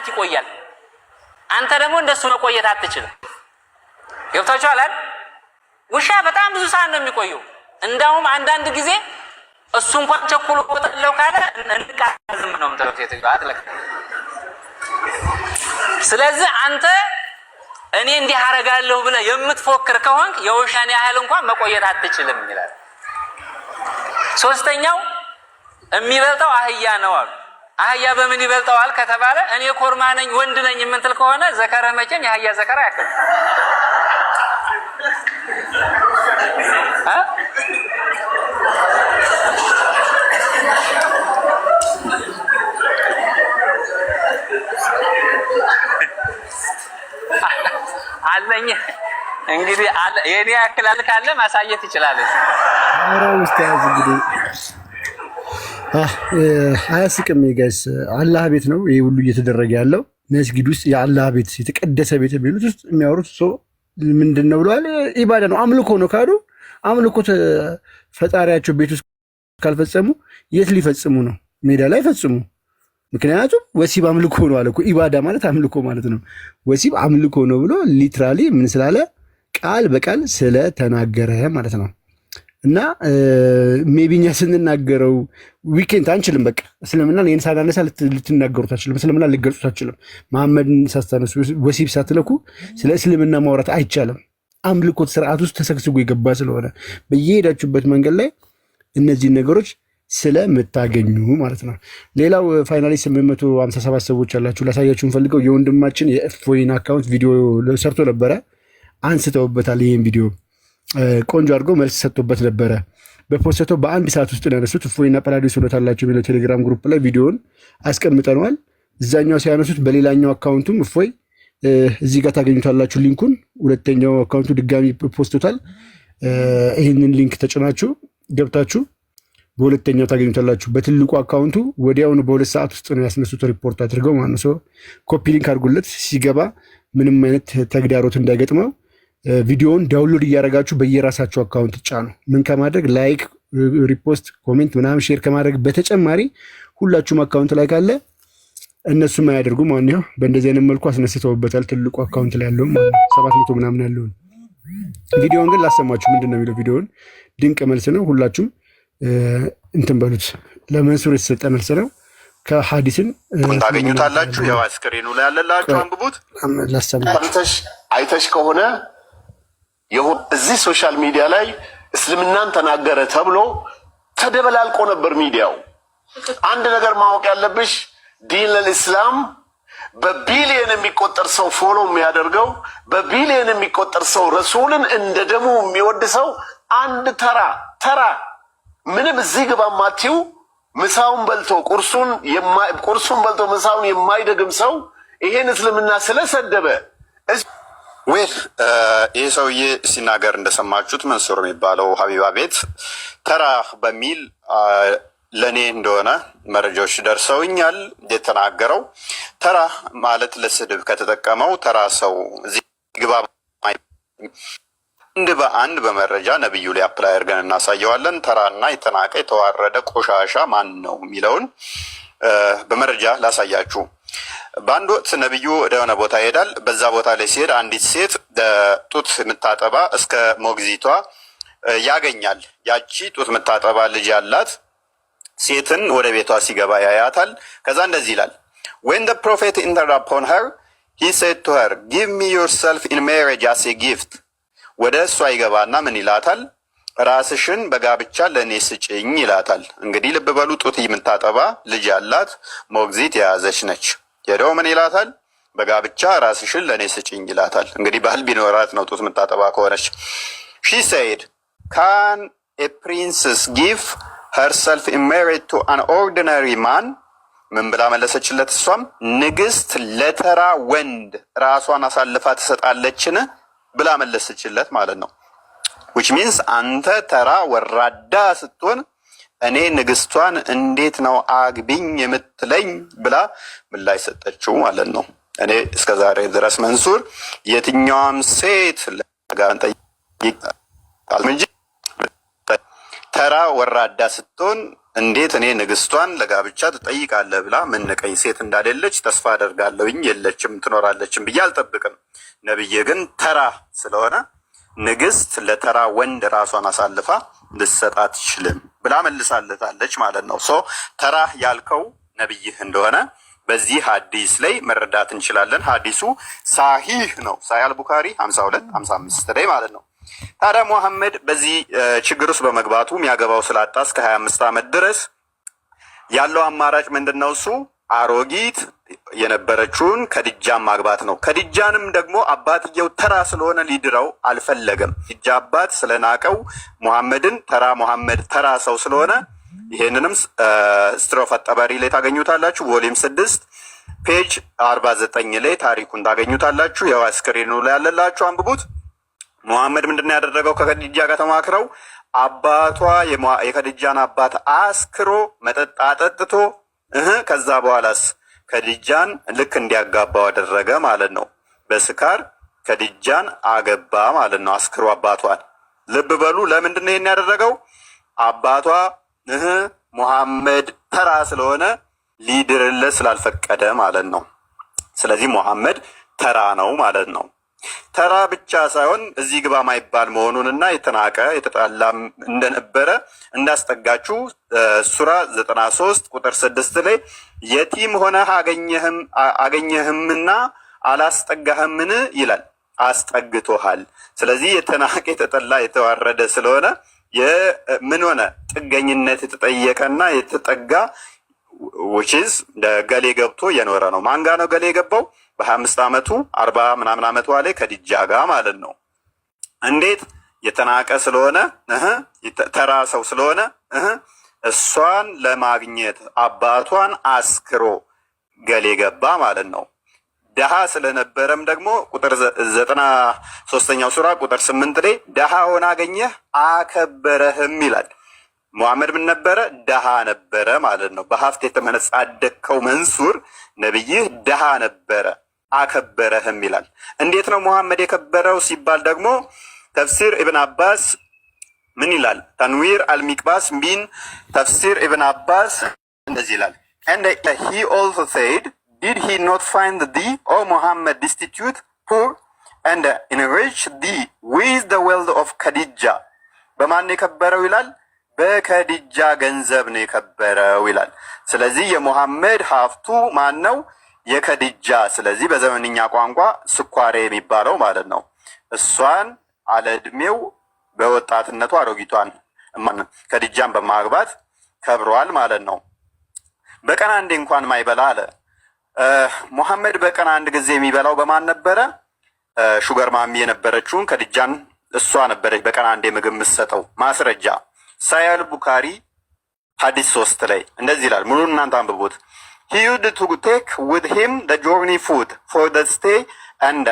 ሰዓት ይቆያል። አንተ ደግሞ እንደሱ መቆየት አትችልም። ገብታችኋል አይደል? ውሻ በጣም ብዙ ሰዓት ነው የሚቆየው። እንዳውም አንዳንድ ጊዜ እሱ እንኳን ቸኩሎ ወጣለው ካለ እንቃዝም ነው የምትለው አጥለቅ። ስለዚህ አንተ እኔ እንዲህ አረጋለሁ ብለህ የምትፎክር ከሆንክ የውሻን ያህል እንኳን መቆየት አትችልም ይላል። ሶስተኛው የሚበልጠው አህያ ነው አሉ። አህያ በምን ይበልጠዋል ከተባለ እኔ ኮርማ ነኝ ወንድ ነኝ የምትል ከሆነ ዘከረ መቼም የአህያ ዘከራ ያክል አለኝ እንግዲህ የኔ ያክል ካለ ማሳየት ይችላል። አራው ኡስታዝ እንግዲህ አያስቅም ጋይስ። አላህ ቤት ነው ይሄ ሁሉ እየተደረገ ያለው። መስጊድ ውስጥ የአላህ ቤት የተቀደሰ ቤት የሚሉት ውስጥ የሚያወሩት ሰው ምንድነው ብለዋል? ኢባዳ ነው፣ አምልኮ ነው ካሉ አምልኮ ፈጣሪያቸው ቤት ውስጥ ካልፈጸሙ የት ሊፈጽሙ ነው? ሜዳ ላይ ፈጽሙ። ምክንያቱም ወሲብ አምልኮ ነው አለ እኮ። ኢባዳ ማለት አምልኮ ማለት ነው። ወሲብ አምልኮ ነው ብሎ ሊትራሊ ምን ስላለ ቃል በቃል ስለተናገረ ማለት ነው። እና ሜቢኛ ስንናገረው ዊኬንድ አንችልም። በቃ እስልምና ይህን ሳናነሳ ልትናገሩት አችልም። እስልምና ልገልጹት አችልም። መሐመድን ሳስታነሱ ወሲብ ሳትለኩ ስለ እስልምና ማውራት አይቻልም። አምልኮት ስርዓት ውስጥ ተሰግስጎ የገባ ስለሆነ በየሄዳችሁበት መንገድ ላይ እነዚህን ነገሮች ስለምታገኙ ማለት ነው። ሌላው ፋይናሊ 857 ሰዎች አላችሁ። ላሳያችሁ ፈልገው የወንድማችን የእፎይን አካውንት ቪዲዮ ሰርቶ ነበረ። አንስተውበታል። ይህን ቪዲዮ ቆንጆ አድርጎ መልስ ሰጥቶበት ነበረ። በፖስተው በአንድ ሰዓት ውስጥ ነው ያነሱት። እፎይና ጳላዲዮስ ሆኖታላችሁ የሚለው ቴሌግራም ግሩፕ ላይ ቪዲዮውን አስቀምጠነዋል። እዛኛው ሲያነሱት በሌላኛው አካውንቱም እፎይ እዚህ ጋር ታገኙታላችሁ ሊንኩን። ሁለተኛው አካውንቱ ድጋሚ ፖስቶታል። ይህንን ሊንክ ተጭናችሁ ገብታችሁ በሁለተኛው ታገኙታላችሁ። በትልቁ አካውንቱ ወዲያውኑ በሁለት ሰዓት ውስጥ ነው ያስነሱት ሪፖርት አድርገው ማለት ነው። ኮፒ ሊንክ አድርጉለት ሲገባ ምንም አይነት ተግዳሮት እንዳይገጥመው። ቪዲዮውን ዳውንሎድ እያደረጋችሁ በየራሳችሁ አካውንት ጫኑ። ምን ከማድረግ ላይክ፣ ሪፖስት፣ ኮሜንት ምናምን ሼር ከማድረግ በተጨማሪ ሁላችሁም አካውንት ላይ ካለ እነሱም አያደርጉ ማለት ነው። በእንደዚህ አይነት መልኩ አስነስተውበታል። ትልቁ አካውንት ላይ ያለው 700 ምናምን ያለውን ቪዲዮውን ግን ላሰማችሁ። ምንድን ነው የሚለው? ቪዲዮውን ድንቅ መልስ ነው። ሁላችሁም እንትን በሉት። ለመንሱር የተሰጠ መልስ ነው። ከሐዲስን ታገኙታላችሁ። ያው አስክሬኑ ላይ ያለላችሁ አንብቡት። አይተሽ ከሆነ እዚህ ሶሻል ሚዲያ ላይ እስልምናን ተናገረ ተብሎ ተደበላልቆ ነበር ሚዲያው። አንድ ነገር ማወቅ ያለብሽ ዲን ለልእስላም በቢሊየን የሚቆጠር ሰው ፎሎ የሚያደርገው፣ በቢሊየን የሚቆጠር ሰው ረሱልን እንደ ደሙ የሚወድ ሰው አንድ ተራ ምንም እዚህ ግባ ማቲው ምሳውን በልቶ ቁርሱን በልቶ ምሳውን የማይደግም ሰው ይሄን እስልምና ስለሰደበ ይህ ሰውዬ ሲናገር እንደሰማችሁት መንሱር የሚባለው ሀቢባ ቤት ተራ በሚል ለእኔ እንደሆነ መረጃዎች ደርሰውኛል። የተናገረው ተራ ማለት ለስድብ ከተጠቀመው ተራ ሰው እዚህ ግባ አንድ በአንድ በመረጃ ነብዩ ላይ አፕላይ አድርገን እናሳየዋለን። ተራና የተናቀ የተዋረደ ቆሻሻ ማን ነው የሚለውን በመረጃ ላሳያችሁ። በአንድ ወቅት ነብዩ ወደ ሆነ ቦታ ይሄዳል። በዛ ቦታ ላይ ሲሄድ አንዲት ሴት ጡት የምታጠባ እስከ ሞግዚቷ ያገኛል። ያቺ ጡት የምታጠባ ልጅ ያላት ሴትን ወደ ቤቷ ሲገባ ያያታል። ከዛ እንደዚህ ይላል፣ when the prophet entered upon her he said to her give me yourself in marriage as a gift። ወደ እሷ ይገባና ምን ይላታል? ራስሽን በጋብቻ ለእኔ ስጭኝ ይላታል። እንግዲህ ልብ በሉ፣ ጡት የምታጠባ ልጅ ያላት ሞግዚት የያዘች ነች። ሄደው ምን ይላታል? በጋብቻ ራስሽን ለእኔ ስጭኝ ይላታል። እንግዲህ ባህል ቢኖራት ነው ጡት የምታጠባ ከሆነች። she said can a princess give herself in marriage to an ordinary man? ምን ብላ መለሰችለት? እሷም ንግስት ለተራ ወንድ ራሷን አሳልፋ ትሰጣለችን ብላ መለሰችለት ማለት ነው። which means አንተ ተራ ወራዳ ስትሆን እኔ ንግስቷን እንዴት ነው አግቢኝ የምትለኝ ብላ ምላሽ ሰጠችው ማለት ነው። እኔ እስከዛሬ ድረስ መንሱር የትኛውም ሴት ለጋንተ እንጂ ተራ ወራዳ ስትሆን እንዴት እኔ ንግስቷን ለጋብቻ ትጠይቃለህ ብላ ምንቀኝ ሴት እንዳሌለች ተስፋ አደርጋለሁኝ። የለችም ትኖራለችም ብዬ አልጠብቅም። ነብዬ ግን ተራ ስለሆነ ንግስት ለተራ ወንድ ራሷን አሳልፋ ልሰጥ አትችልም ብላ መልሳለታለች ማለት ነው። ሶ ተራ ያልከው ነብይህ እንደሆነ በዚህ ሀዲስ ላይ መረዳት እንችላለን። ሀዲሱ ሳሂህ ነው። ሳሂህ አልቡኻሪ 52-55 ላይ ማለት ነው። ታዲያ ሙሐመድ በዚህ ችግር ውስጥ በመግባቱ የሚያገባው ስላጣ እስከ 25 ዓመት ድረስ ያለው አማራጭ ምንድን ነው? እሱ አሮጊት የነበረችውን ከድጃን ማግባት ነው። ከድጃንም ደግሞ አባትየው ተራ ስለሆነ ሊድረው አልፈለገም። ድጃ አባት ስለናቀው ሙሐመድን ሙሐመድ ተራ ሰው ስለሆነ ይሄንንም ስትሮፍ አጠባሪ ላይ ታገኙታላችሁ። ቮሊም 6 ፔጅ 49 ላይ ታሪኩን ታገኙታላችሁ። ያው ስክሪኑ ላይ ያለላችሁ አንብቡት። ሙሐመድ ምንድን ነው ያደረገው? ከከዲጃ ጋር ተማክረው አባቷ የከዲጃን አባት አስክሮ መጠጥ አጠጥቶ ከዛ በኋላስ ከዲጃን ልክ እንዲያጋባው አደረገ ማለት ነው። በስካር ከዲጃን አገባ ማለት ነው፣ አስክሮ አባቷን። ልብ በሉ። ለምንድን ነው ይሄን ያደረገው? አባቷ ሙሐመድ ተራ ስለሆነ ሊድርለት ስላልፈቀደ ማለት ነው። ስለዚህ ሙሐመድ ተራ ነው ማለት ነው። ተራ ብቻ ሳይሆን እዚህ ግባ ማይባል መሆኑንና የተናቀ የተጣላም እንደነበረ እንዳስጠጋችሁ ሱራ 93 ቁጥር 6 ላይ የቲም ሆነህ አገኘህምና አላስጠጋህምን ይላል። አስጠግቶሃል። ስለዚህ የተናቀ የተጠላ የተዋረደ ስለሆነ ምን ሆነ? ጥገኝነት የተጠየቀና የተጠጋ ውችዝ ገሌ ገብቶ የኖረ ነው። ማንጋ ነው ገሌ የገባው? በ25 ዓመቱ 40 ምናምን ዓመቷ ላይ ከዲጃ ጋር ማለት ነው። እንዴት? የተናቀ ስለሆነ ተራ ሰው ስለሆነ እሷን ለማግኘት አባቷን አስክሮ ገሌ ገባ ማለት ነው። ደሃ ስለነበረም ደግሞ ቁጥር 93ኛው ሱራ ቁጥር 8 ላይ ደሃ ሆነ አገኘህ አከበረህም ይላል። ሙሐመድ ምን ነበረ? ደሃ ነበረ ማለት ነው። በሀብት የተመነጻደከው መንሱር ነብይህ ደሃ ነበረ አከበረህም ይላል። እንዴት ነው ሙሐመድ የከበረው ሲባል ደግሞ ተፍሲር ኢብን አባስ ምን ይላል? ተንዊር አልሚቅባስ ሚን ተፍሲር ኢብን አባስ እንደዚህ ይላል። and he also said did he not find thee O Muhammad destitute poor and enriched thee with the wealth of Khadija? በማን የከበረው ይላል? በከዲጃ ገንዘብ ነው የከበረው ይላል። ስለዚህ የሙሐመድ ሀብቱ ማን ነው? የከዲጃ። ስለዚህ በዘመንኛ ቋንቋ ስኳሬ የሚባለው ማለት ነው። እሷን አለ እድሜው በወጣትነቱ አሮጊቷን ከዲጃን በማግባት ከብሯል ማለት ነው። በቀን አንዴ እንኳን ማይበላ አለ ሙሐመድ። በቀን አንድ ጊዜ የሚበላው በማን ነበረ? ሹገር ማሚ የነበረችውን ከዲጃን እሷ ነበረች በቀን አንዴ ምግብ የምትሰጠው። ማስረጃ ሳሂህ ቡኻሪ ሐዲስ 3 ላይ እንደዚህ ይላል። ሙሉ እናንተ አንብቡት። he used to take with him the journey food for the stay and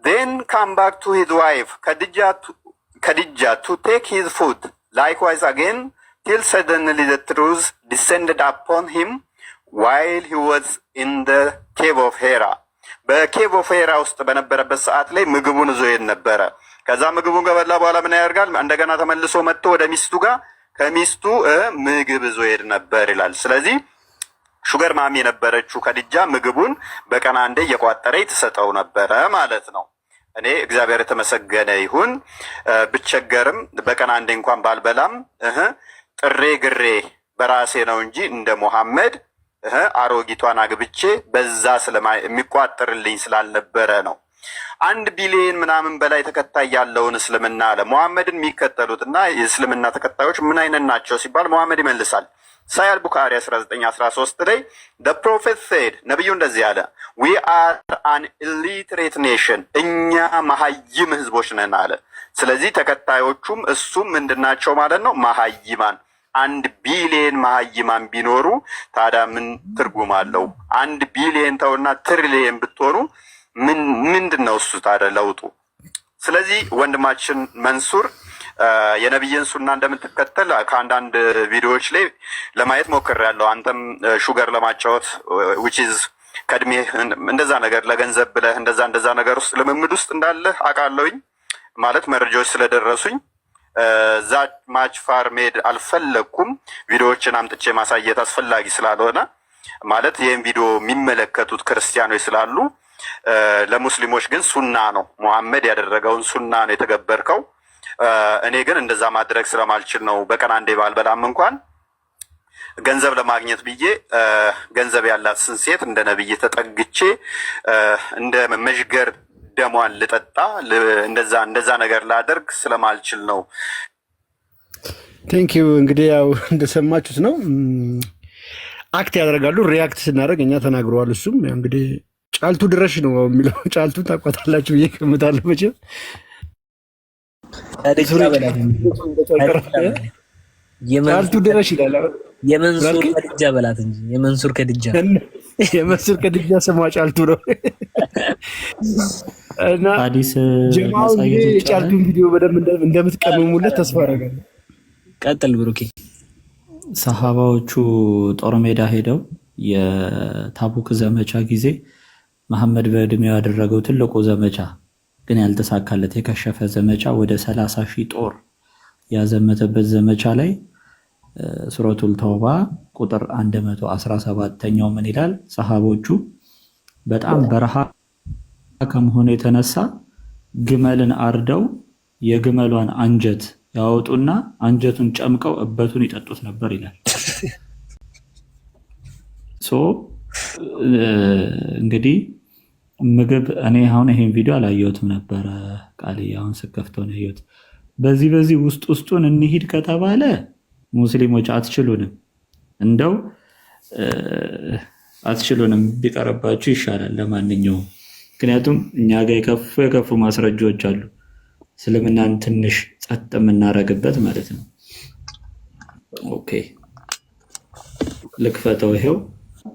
then come back to his wife Khadija to take his food likewise again till suddenly the truth descended upon him while he was in the cave of Hira. በኬቭ ኦፍ ሄራ ውስጥ በነበረበት ሰዓት ላይ ምግቡን ይዞ ይሄድ ነበረ። ከዛ ምግቡን ከበላ በኋላ ምን ያደርጋል? እንደገና ተመልሶ መጥቶ ወደ ሚስቱ ጋር ከሚስቱ ምግብ ይዞ ይሄድ ነበር ይላል። ስለዚህ ሹገር ማሚ የነበረችው ከዲጃ ምግቡን በቀን አንዴ እየቋጠረች ትሰጠው ነበረ ማለት ነው። እኔ እግዚአብሔር የተመሰገነ ይሁን ብቸገርም በቀን አንዴ እንኳን ባልበላም ጥሬ ግሬ በራሴ ነው እንጂ እንደ ሙሐመድ አሮጊቷን አግብቼ በዛ የሚቋጠርልኝ ስላልነበረ ነው። 1 ቢሊዮን ምናምን በላይ ተከታይ ያለውን እስልምና አለ ሙሐመድን የሚከተሉትና የእስልምና ተከታዮች ምን አይነት ናቸው ሲባል ሙሐመድ ይመልሳል። ሳሂህ ቡኻሪ 1913 ላይ the prophet said ነብዩ እንደዚህ አለ we are an illiterate nation እኛ መሀይም ህዝቦች ነን አለ። ስለዚህ ተከታዮቹም እሱም ምንድናቸው ማለት ነው? መሀይማን። 1 ቢሊዮን መሀይማን ቢኖሩ ታዲያ ምን ትርጉም አለው? 1 ቢሊዮን ተውና ትሪሊየን ብትሆኑ ምንድን ነው እሱ ታዲያ ለውጡ? ስለዚህ ወንድማችን መንሱር የነብይን ሱና እንደምትከተል ከአንዳንድ ቪዲዮዎች ላይ ለማየት ሞክሬያለሁ። አንተም ሹገር ለማጫወት which is ከእድሜ እንደዛ ነገር ለገንዘብ ብለህ እንደዛ ነገር ውስጥ ልምምድ ውስጥ እንዳለህ አውቃለሁኝ። ማለት መረጃዎች ስለደረሱኝ እዛ ማች ፋር መሄድ አልፈለግኩም። ቪዲዮዎችን አምጥቼ ማሳየት አስፈላጊ ስላልሆነ ማለት ይህን ቪዲዮ የሚመለከቱት ክርስቲያኖች ስላሉ፣ ለሙስሊሞች ግን ሱና ነው፣ ሙሐመድ ያደረገውን ሱና ነው የተገበርከው። እኔ ግን እንደዛ ማድረግ ስለማልችል ነው በቀን አንዴ ባልበላም እንኳን ገንዘብ ለማግኘት ብዬ ገንዘብ ያላትን ሴት እንደ ነብይ ተጠግቼ እንደ መዥገር ደሟን ልጠጣ እንደዛ ነገር ላደርግ ስለማልችል ነው። ቴንኪዩ። እንግዲህ ያው እንደሰማችሁት ነው። አክት ያደርጋሉ። ሪያክት ስናደርግ እኛ ተናግረዋል። እሱም እንግዲህ ጫልቱ ድረሽ ነው የሚለው። ጫልቱ ታቋታላችሁ ብዬ እገምታለሁ። መቼም ጫልቱ ድረሽ ይላል። የመንሱር ከድጃ በላት እንጂ የመንሱር ከድጃ ስሟ ጫልቱ ነው። እና ጀማው የጫልቱን ቪዲዮ በደንብ እንደምትቀመሙለት ተስፋ አደርጋለሁ። ቀጥል ብሩኬ። ሰሃባዎቹ ጦር ሜዳ ሄደው የታቡክ ዘመቻ ጊዜ መሐመድ በእድሜው ያደረገው ትልቁ ዘመቻ ግን ያልተሳካለት የከሸፈ ዘመቻ ወደ 30,000 ጦር ያዘመተበት ዘመቻ ላይ ሱረቱል ተውባ ቁጥር 117ኛው ምን ይላል? ሰሃቦቹ በጣም በረሃ ከመሆኑ የተነሳ ግመልን አርደው የግመሏን አንጀት ያወጡና አንጀቱን ጨምቀው እበቱን ይጠጡት ነበር ይላል። እንግዲህ ምግብ እኔ አሁን ይሄን ቪዲዮ አላየሁትም ነበረ፣ ቃል አሁን ስከፍተው ነው ያየሁት። በዚህ ውስጡን እንሂድ ከተባለ ሙስሊሞች አትችሉንም፣ እንደው አትችሉንም፣ ቢቀርባችሁ ይሻላል። ለማንኛውም ምክንያቱም እኛ ጋር የከፉ ማስረጃዎች አሉ፣ እስልምናን ትንሽ ጸጥ የምናረግበት ማለት ነው። ኦኬ ልክፈተው። ይሄው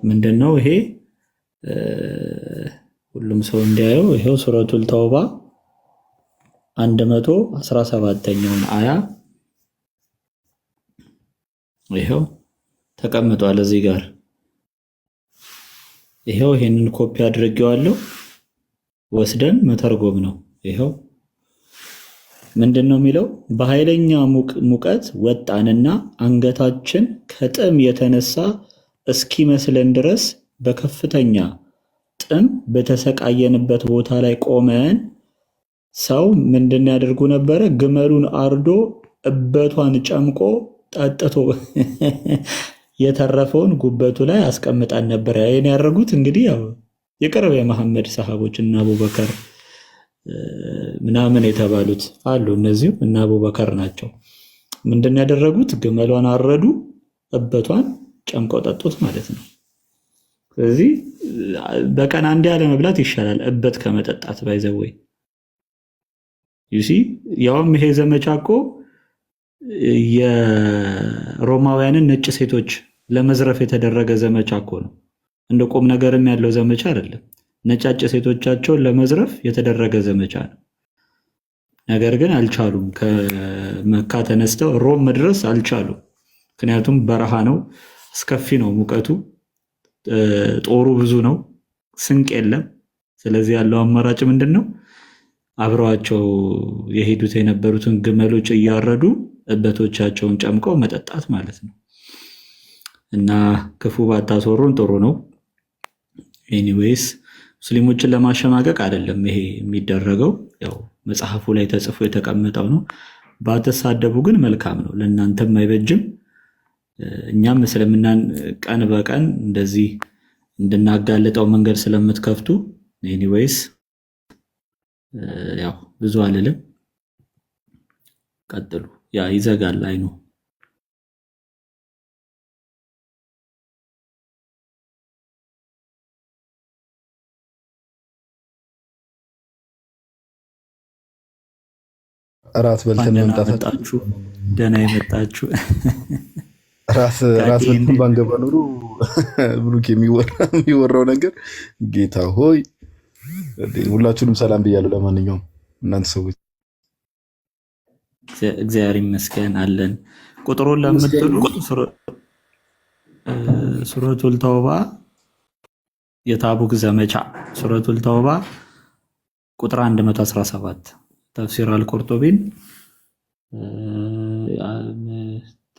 ምንድነው ይሄ? ሁሉም ሰው እንዲያየው ይሄው ሱረቱል ተውባ 117ኛውን አያ ይሄው ተቀምጧል እዚህ ጋር። ይሄው ይሄንን ኮፒ አድርጌዋለሁ፣ ወስደን መተርጎም ነው። ይሄው ምንድነው የሚለው? በኃይለኛ ሙቀት ወጣንና አንገታችን ከጥም የተነሳ እስኪመስለን ድረስ በከፍተኛ ጥም በተሰቃየንበት ቦታ ላይ ቆመን ሰው ምንድን ያደርጉ ነበረ? ግመሉን አርዶ እበቷን ጨምቆ ጠጥቶ የተረፈውን ጉበቱ ላይ አስቀምጣን ነበር። ይሄን ያደርጉት እንግዲህ ያው የቅርብ የመሐመድ ሰሃቦች እና አቡበከር ምናምን የተባሉት አሉ። እነዚህም እና አቡበከር ናቸው። ምንድን ያደረጉት? ግመሏን አረዱ፣ እበቷን ጨምቀው ጠጡት ማለት ነው። ስለዚህ በቀን አንዴ ያለ መብላት ይሻላል እበት ከመጠጣት። ባይዘወይ ዩሲ ያውም ይሄ ዘመቻ እኮ የሮማውያንን ነጭ ሴቶች ለመዝረፍ የተደረገ ዘመቻ እኮ ነው። እንደ ቁም ነገርም ያለው ዘመቻ አይደለም። ነጫጭ ሴቶቻቸውን ለመዝረፍ የተደረገ ዘመቻ ነው። ነገር ግን አልቻሉም። ከመካ ተነስተው ሮም መድረስ አልቻሉም። ምክንያቱም በረሃ ነው፣ አስከፊ ነው ሙቀቱ፣ ጦሩ ብዙ ነው፣ ስንቅ የለም። ስለዚህ ያለው አማራጭ ምንድን ነው? አብረዋቸው የሄዱት የነበሩትን ግመሎች እያረዱ እበቶቻቸውን ጨምቀው መጠጣት ማለት ነው። እና ክፉ ባታስወሩን ጥሩ ነው። ኤኒዌይስ ሙስሊሞችን ለማሸማቀቅ አይደለም ይሄ የሚደረገው፣ ያው መጽሐፉ ላይ ተጽፎ የተቀመጠው ነው። ባትሳደቡ ግን መልካም ነው፣ ለእናንተም አይበጅም። እኛም እስልምናን ቀን በቀን እንደዚህ እንድናጋልጠው መንገድ ስለምትከፍቱ ኤኒዌይስ ያው ብዙ አልልም። ቀጥሉ። ያ ይዘጋል አይኑ። ራት በልተን መምጣታችሁ ደህና የመጣችሁ ራት በልተን ባንገባ ኖሮ ብሩክ የሚወራው ነገር ጌታ ሆይ ሁላችሁንም ሰላም ብያለሁ። ለማንኛውም እናንተ ሰዎች እግዚአብሔር ይመስገን አለን። ቁጥሩን ለምትሉ ሱረቱል ተውባ የታቡክ ዘመቻ ሱረቱል ተውባ ቁጥር 117 ተፍሲር አልቁርጡቢን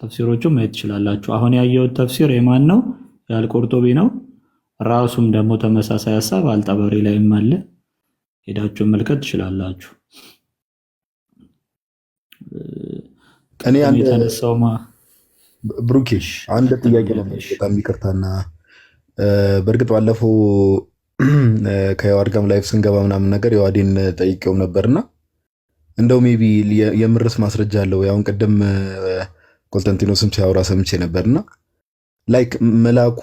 ተፍሲሮቹን ማየት ትችላላችሁ። አሁን ያየሁት ተፍሲር የማን ነው? የአልቆርጦቢ ነው። ራሱም ደግሞ ተመሳሳይ ሀሳብ አልጠበሪ ላይም አለ። ሄዳችሁ መልከት ትችላላችሁ። እኔ የተነሳውማ ብሩኬሽ አንድ ጥያቄ ነበር። በጣም ይቅርታና በእርግጥ ባለፈው ከዮሐድ ጋርም ላይፍ ስንገባ ምናምን ነገር የዋዴን ጠይቄውም ነበርና እንደው ሜቢ የምርስ ማስረጃ አለው። ያውን ቅድም ኮንስታንቲኖስም ሲያወራ ሰምቼ ነበርና ላይክ መላኩ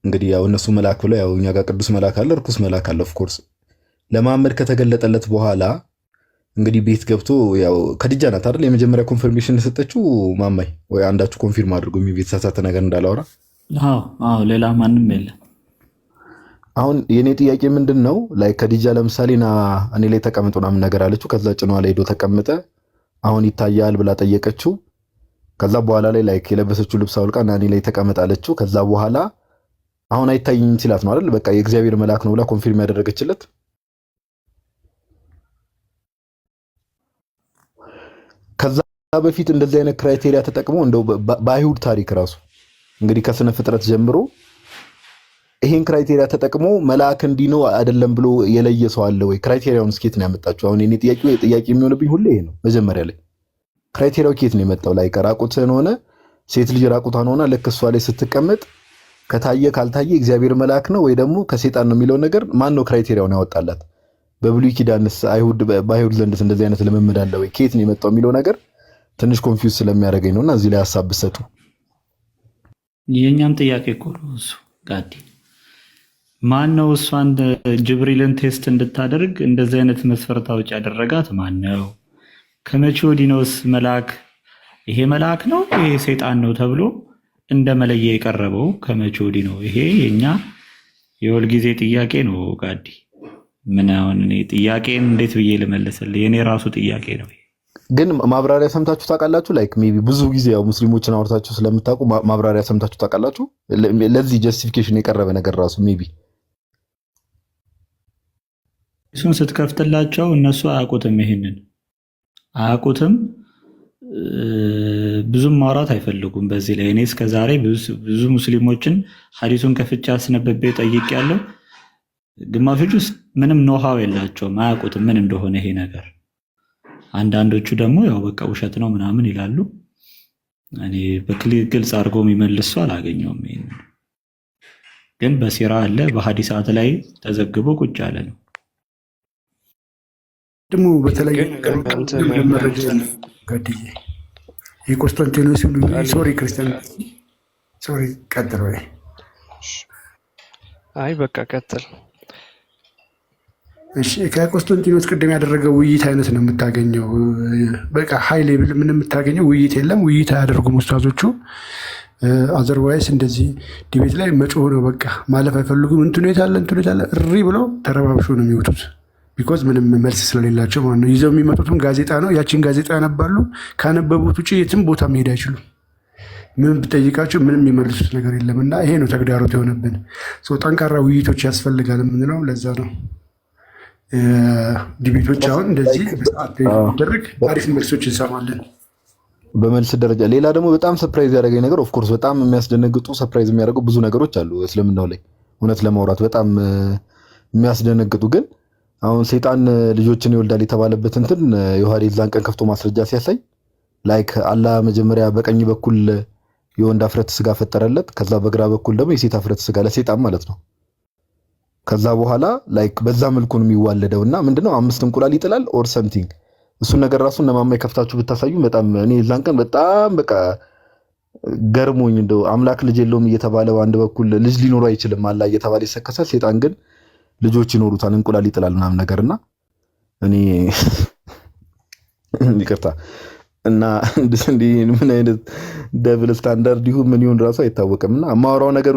እንግዲህ ያው እነሱ መልአክ ብለው ያው እኛ ጋር ቅዱስ መልአክ አለ፣ ርኩስ መልአክ አለ። ኦፍ ኮርስ ለመሐመድ ከተገለጠለት በኋላ እንግዲህ ቤት ገብቶ ያው ከድጃ ናት አይደል የመጀመሪያ ኮንፈርሜሽን የሰጠችው ማማይ፣ ወይ አንዳችሁ ኮንፊርም አድርጉ ቤት የተሳሳተ ነገር እንዳላወራ። አዎ ሌላ ማንም የለም። አሁን የኔ ጥያቄ ምንድን ነው ላይክ ከድጃ ለምሳሌ ና እኔ ላይ ተቀምጦ ምናምን ነገር አለችው። ከዛ ጭኗ ላይ ሄዶ ተቀመጠ። አሁን ይታያል ብላ ጠየቀችው። ከዛ በኋላ ላይ ላይክ የለበሰችው ልብስ አውልቃ ና እኔ ላይ ተቀመጥ አለችው። ከዛ በኋላ አሁን አይታይኝም ሲላት ነው አይደል በቃ የእግዚአብሔር መልአክ ነው ብላ ኮንፊርም ያደረገችለት። ከዛ በፊት እንደዚህ አይነት ክራይቴሪያ ተጠቅሞ እንደው በአይሁድ ታሪክ ራሱ እንግዲህ ከስነ ፍጥረት ጀምሮ ይሄን ክራይቴሪያ ተጠቅሞ መልአክ እንዲህ ነው አይደለም ብሎ የለየ ሰው አለ ወይ? ክራይቴሪያውን ስኬት ነው ያመጣችሁ? አሁን የኔ ጥያቄ የሚሆንብኝ ሁሌ ይሄ ነው። መጀመሪያ ላይ ክራይቴሪያው ኬት ነው የመጣው? ላይ ራቁትን ሆነ ሴት ልጅ ራቁቷን ሆና ልክ እሷ ላይ ስትቀመጥ ከታየ ካልታየ እግዚአብሔር መልአክ ነው ወይ ደግሞ ከሴጣን ነው የሚለው ነገር ማን ነው ክራይቴሪያውን ያወጣላት? በብሉይ ኪዳንስ በአይሁድ ዘንድስ እንደዚህ አይነት ልምምድ አለ ወይ? ኬት ነው የመጣው የሚለው ነገር ትንሽ ኮንፊውዝ ስለሚያደርገኝ ነውና እዚህ ላይ ሐሳብ ብትሰጡ። የኛም ጥያቄ እኮ ነው እሱ። ጋዲ ማን ነው እሷን ጅብሪልን ቴስት እንድታደርግ እንደዚህ አይነት መስፈርት አውጭ ያደረጋት ማን ነው? ከመቼ ወዲህ ነውስ መልአክ ይሄ መልአክ ነው ይሄ ሰይጣን ነው ተብሎ እንደ መለየ የቀረበው? ከመቼ ወዲህ ነው? ይሄ የኛ የሁል ጊዜ ጥያቄ ነው ጋዲ። ምን አሁን እኔ ጥያቄን እንዴት ብዬ ልመልስልህ? የኔ ራሱ ጥያቄ ነው። ግን ማብራሪያ ሰምታችሁ ታውቃላችሁ? ላይክ ሜቢ ብዙ ጊዜ ያው ሙስሊሞችን አውርታችሁ ስለምታውቁ ማብራሪያ ሰምታችሁ ታውቃላችሁ? ለዚህ ጀስቲፊኬሽን የቀረበ ነገር ራሱ ሜቢ እሱን ስትከፍትላቸው እነሱ አያውቁትም፣ ይሄንን አያውቁትም። ብዙም ማውራት አይፈልጉም በዚህ ላይ። እኔ እስከዛሬ ብዙ ሙስሊሞችን ሐዲሱን ከፍቼ አስነብቤ ጠይቄያለሁ። ግማሾቹ ምንም ኖሃው የላቸውም፣ አያውቁትም ምን እንደሆነ ይሄ ነገር። አንዳንዶቹ ደግሞ ያው በቃ ውሸት ነው ምናምን ይላሉ። እኔ ግልጽ አድርጎ የሚመልስ ሰው አላገኘውም። ይሄን ግን በሲራ አለ፣ በሐዲሳት ላይ ተዘግቦ ቁጭ ያለ ነው። ደግሞ በተለይ መረጃ ጋድዬ የኮንስታንቲኖስ ሶሪ ክርስቲያን ሶሪ ቀጥል ወይ? አይ በቃ ቀጥል። እሺ ከኮንስታንቲኖስ ቅድም ያደረገው ውይይት አይነት ነው የምታገኘው። በቃ ሃይ ሌቭል ምን የምታገኘው ውይይት የለም። ውይይት አያደርጉም ኡስታዞቹ። አዘርዋይስ እንደዚህ ዲቤት ላይ መጮህ ነው በቃ። ማለፍ አይፈልጉም። እንትኑ የታለ እሪ ብለው ተረባብሾ ነው የሚወጡት። ቢኮዝ ምንም መልስ ስለሌላቸው ማለት ነው። ይዘው የሚመጡትም ጋዜጣ ነው። ያችን ጋዜጣ ያነባሉ። ካነበቡት ውጭ የትም ቦታ መሄድ አይችሉም። ምንም ብጠይቃቸው ምንም የሚመልሱት ነገር የለም። እና ይሄ ነው ተግዳሮት የሆነብን። ጠንካራ ውይይቶች ያስፈልጋል የምንለው ለዛ ነው። ዲቤቶች አሁን እንደዚህ ደረግ አሪፍ መልሶች እንሰማለን በመልስ ደረጃ። ሌላ ደግሞ በጣም ሰርፕራይዝ ያደረገኝ ነገር ኦፍኮርስ በጣም የሚያስደነግጡ ሰርፕራይዝ የሚያደርጉ ብዙ ነገሮች አሉ እስልምናው ላይ እውነት ለማውራት በጣም የሚያስደነግጡ። ግን አሁን ሰይጣን ልጆችን ይወልዳል የተባለበት እንትን ዮሐዴ ዛን ቀን ከፍቶ ማስረጃ ሲያሳይ ላይክ አላህ መጀመሪያ በቀኝ በኩል የወንድ አፍረት ስጋ ፈጠረለት፣ ከዛ በግራ በኩል ደግሞ የሴት አፍረት ስጋ ለሰይጣን ማለት ነው። ከዛ በኋላ ላይክ በዛ መልኩ ነው የሚዋለደውና ምንድነው 5 እንቁላል ይጥላል ኦር ሰምቲንግ። እሱን ነገር ራሱ እነማማ ከፍታችሁ ብታሳዩ በጣም እኔ ዛን ቀን በጣም በቃ ገርሞኝ እንደው አምላክ ልጅ የለውም እየተባለ አንድ በኩል ልጅ ሊኖር አይችልም አላህ እየተባለ ይሰከሳል፣ ሰይጣን ግን ልጆች ይኖሩታል እንቁላል ይጥላል ምናምን ነገርና እኔ ይቅርታ እና እንዴ ምን አይነት ደብል ስታንዳርድ ይሁን ምን ይሁን ራሱ አይታወቅምና ማወራው ነገር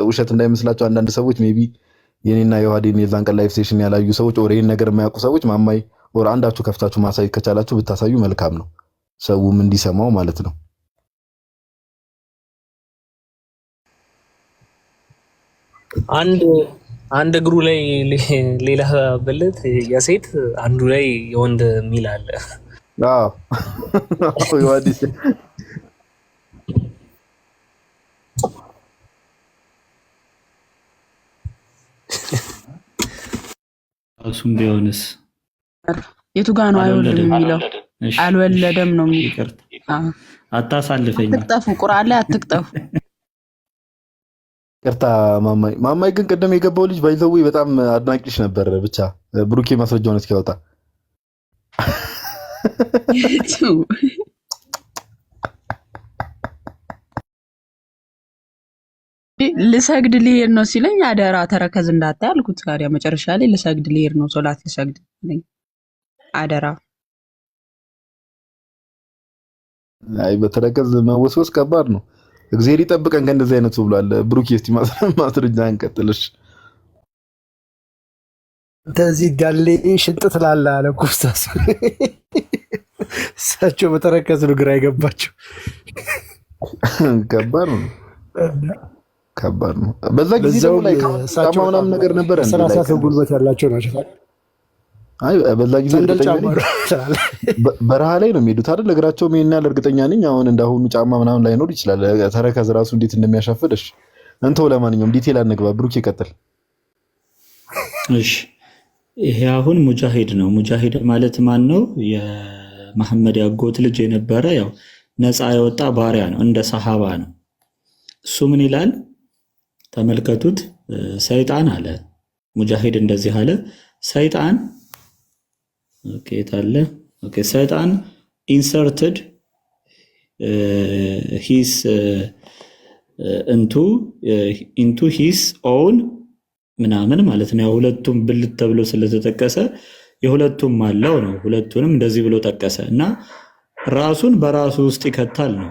ውሸት እንዳይመስላችሁ አንዳንድ ሰዎች ሜቢ የኔና ዮሐዴን የዛን ቀን ላይፍ ሴሽን ያላዩ ሰዎች ኦር ይሄን ነገር የማያውቁ ሰዎች ማማይ ኦር አንዳችሁ ከፍታችሁ ማሳየት ከቻላችሁ ብታሳዩ መልካም ነው፣ ሰውም እንዲሰማው ማለት ነው። አንድ እግሩ ላይ ሌላ ብልት የሴት አንዱ ላይ የወንድ ሚል አለ። አዎ ዮሐንስ እሱም ቢሆንስ የቱ ጋ ነው አይወልድም የሚለው? አልወለደም ነው የሚለው። አታሳልፈኝ። አትቅጠፉ፣ ቁርአን ላይ አትቅጠፉ። ቅርታ ማማይ ግን ቅድም የገባው ልጅ ባይዘው በጣም አድናቂሽ ነበር። ብቻ ብሩኬ ማስረጃውን እስኪያወጣ ልሰግድ ልሄድ ነው ሲለኝ አደራ ተረከዝ እንዳታይ አልኩት። ታዲያ መጨረሻ ላይ ልሰግድ ልሄድ ነው ሶላት ልሰግድ ሲለኝ አደራ። አይ በተረከዝ መወስወስ ከባድ ነው። እግዚአብሔር ይጠብቀን ከእንደዚህ አይነቱ ብሏል ብሩኬ። እስቲ ማስረጃ እንቀጥልሽ። እንደዚህ ዳሌ ሽንጥ ትላለህ አለ እኮ ኡስታዝ። እሳቸው በተረከዝ ነው ግራ የገባቸው። ከባድ ነው። በዛ ጊዜ ደግሞ ላይ ጫማ ምናምን ነገር ነበረ። ሰላሳ ሰው ጉልበት ያላቸው ናቸው። አይ በዛ ጊዜ በረሃ ላይ ነው የሚሄዱት አይደል? እግራቸውም ይሄን ያህል እርግጠኛ ነኝ አሁን እንዳሁኑ ጫማ ምናምን ላይኖር ይችላል። ተረከዝ ራሱ እንዴት እንደሚያሻፍድሽ እንተው። ለማንኛውም ዲቴል አንግባ። ብሩክ ይቀጥል። እሺ ይሄ አሁን ሙጃሂድ ነው። ሙጃሂድ ማለት ማን ነው? የመሐመድ ያጎት ልጅ የነበረ ያው ነፃ የወጣ ባሪያ ነው። እንደ ሰሃባ ነው። እሱ ምን ይላል ተመልከቱት። ሰይጣን አለ ሙጃሂድ እንደዚህ አለ። ሰይጣን ሰይጣን ኢንሰርትድ ሂስ ኢንቱ ሂስ ኦውን ምናምን ማለት ነው። ሁለቱም ብልት ተብሎ ስለተጠቀሰ የሁለቱም አለው ነው። ሁለቱንም እንደዚህ ብሎ ጠቀሰ እና ራሱን በራሱ ውስጥ ይከታል ነው።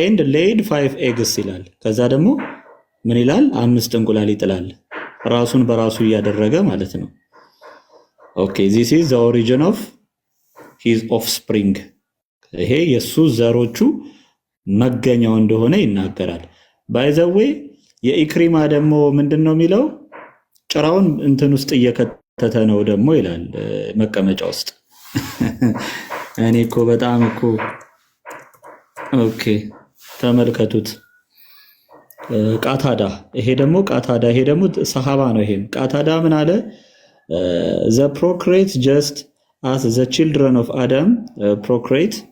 ኤንድ ሌይድ 5 ኤግስ ይላል። ከዛ ደግሞ ምን ይላል? 5 እንቁላል ይጥላል ራሱን በራሱ እያደረገ ማለት ነው። ኦኬ this is the origin of his offspring። ይሄ የሱ ዘሮቹ መገኛው እንደሆነ ይናገራል። ባይ ዘ ዌይ የኢክሪማ ደግሞ ምንድነው የሚለው? ጭራውን እንትን ውስጥ እየከተተ ነው ደግሞ ይላል መቀመጫ ውስጥ። እኔ እኮ በጣም እኮ ኦኬ ተመልከቱት። ቃታዳ ይሄ ደግሞ ሰሃባ ነው። ይሄም ቃታዳ ምን አለ? the procreate just as the children of Adam procreate,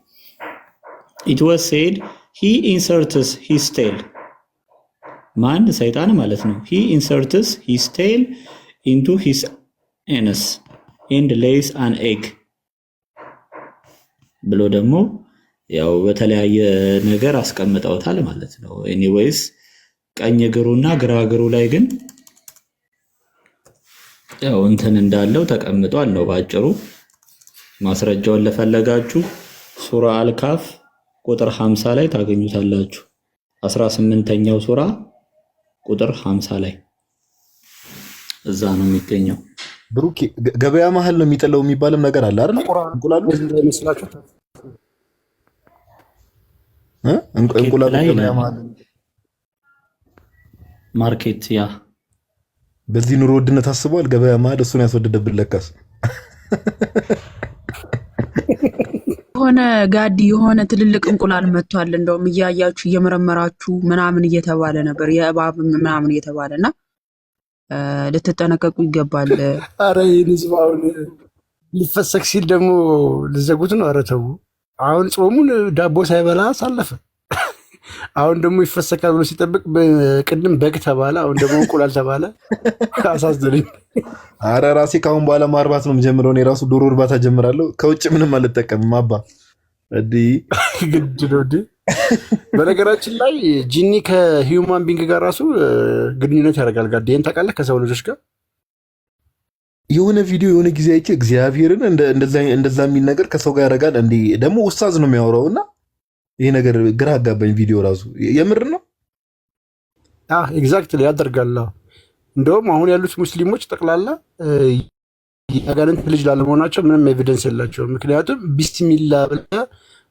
it was said he inserts his tail. ማን? ሰይጣን ማለት ነው። he inserts his tail into his anus and lays an egg ብሎ ደግሞ ያው በተለያየ ነገር አስቀምጠውታል ማለት ነው። ኤኒዌይስ ቀኝ እግሩና ግራ እግሩ ላይ ግን ያው እንትን እንዳለው ተቀምጧል ነው ባጭሩ። ማስረጃውን ለፈለጋችሁ ሱራ አልካፍ ቁጥር 50 ላይ ታገኙታላችሁ። 18ኛው ሱራ ቁጥር 50 ላይ እዛ ነው የሚገኘው። ብሩክ ገበያ መሀል ነው የሚጥለው የሚባልም ነገር አለ አይደል? እንቁላሉ እንደሚመስላችሁ እንቁላሉ ገበያ መሀል ማርኬት ያ በዚህ ኑሮ ውድነት አስበዋል። ገበያ መሀል እሱን ያስወደደብን ለካስ የሆነ ጋዲ የሆነ ትልልቅ እንቁላል መጥቷል። እንደውም እያያችሁ እየመረመራችሁ ምናምን እየተባለ ነበር፣ የእባብ ምናምን እየተባለና ልትጠነቀቁ ይገባል። አረ ይንዝባውን ሊፈሰክ ሲል ደግሞ ልዘጉት ነው። አረ ተው። አሁን ጾሙን ዳቦ ሳይበላ ሳለፈ። አሁን ደግሞ ይፈሰካል ብሎ ሲጠብቅ ቅድም በግ ተባለ፣ አሁን ደግሞ እንቁላል ተባለ። አሳዝነኝ። አረ ራሴ ካሁን በኋላ ማርባት ነው የምጀምረው። እኔ ራሱ ዶሮ እርባታ ጀምራለሁ። ከውጭ ምንም አልጠቀምም። አባ ግድ ነው። በነገራችን ላይ ጂኒ ከሂውማን ቢንግ ጋር ራሱ ግንኙነት ያደርጋል። ጋዴን ታውቃለህ? ከሰው ልጆች ጋር የሆነ ቪዲዮ የሆነ ጊዜ አይቼ እግዚአብሔርን እንደዛ የሚል ነገር ከሰው ጋር ያደርጋል። እንዴ ደግሞ ኡስታዝ ነው የሚያወራው እና ይሄ ነገር ግራ አጋባኝ። ቪዲዮ ራሱ የምር ነው። ኤግዛክትሊ ያደርጋል። እንደውም አሁን ያሉት ሙስሊሞች ጠቅላላ የአጋንንት ልጅ ላለመሆናቸው ምንም ኤቪደንስ የላቸውም። ምክንያቱም ቢስሚላ ብለህ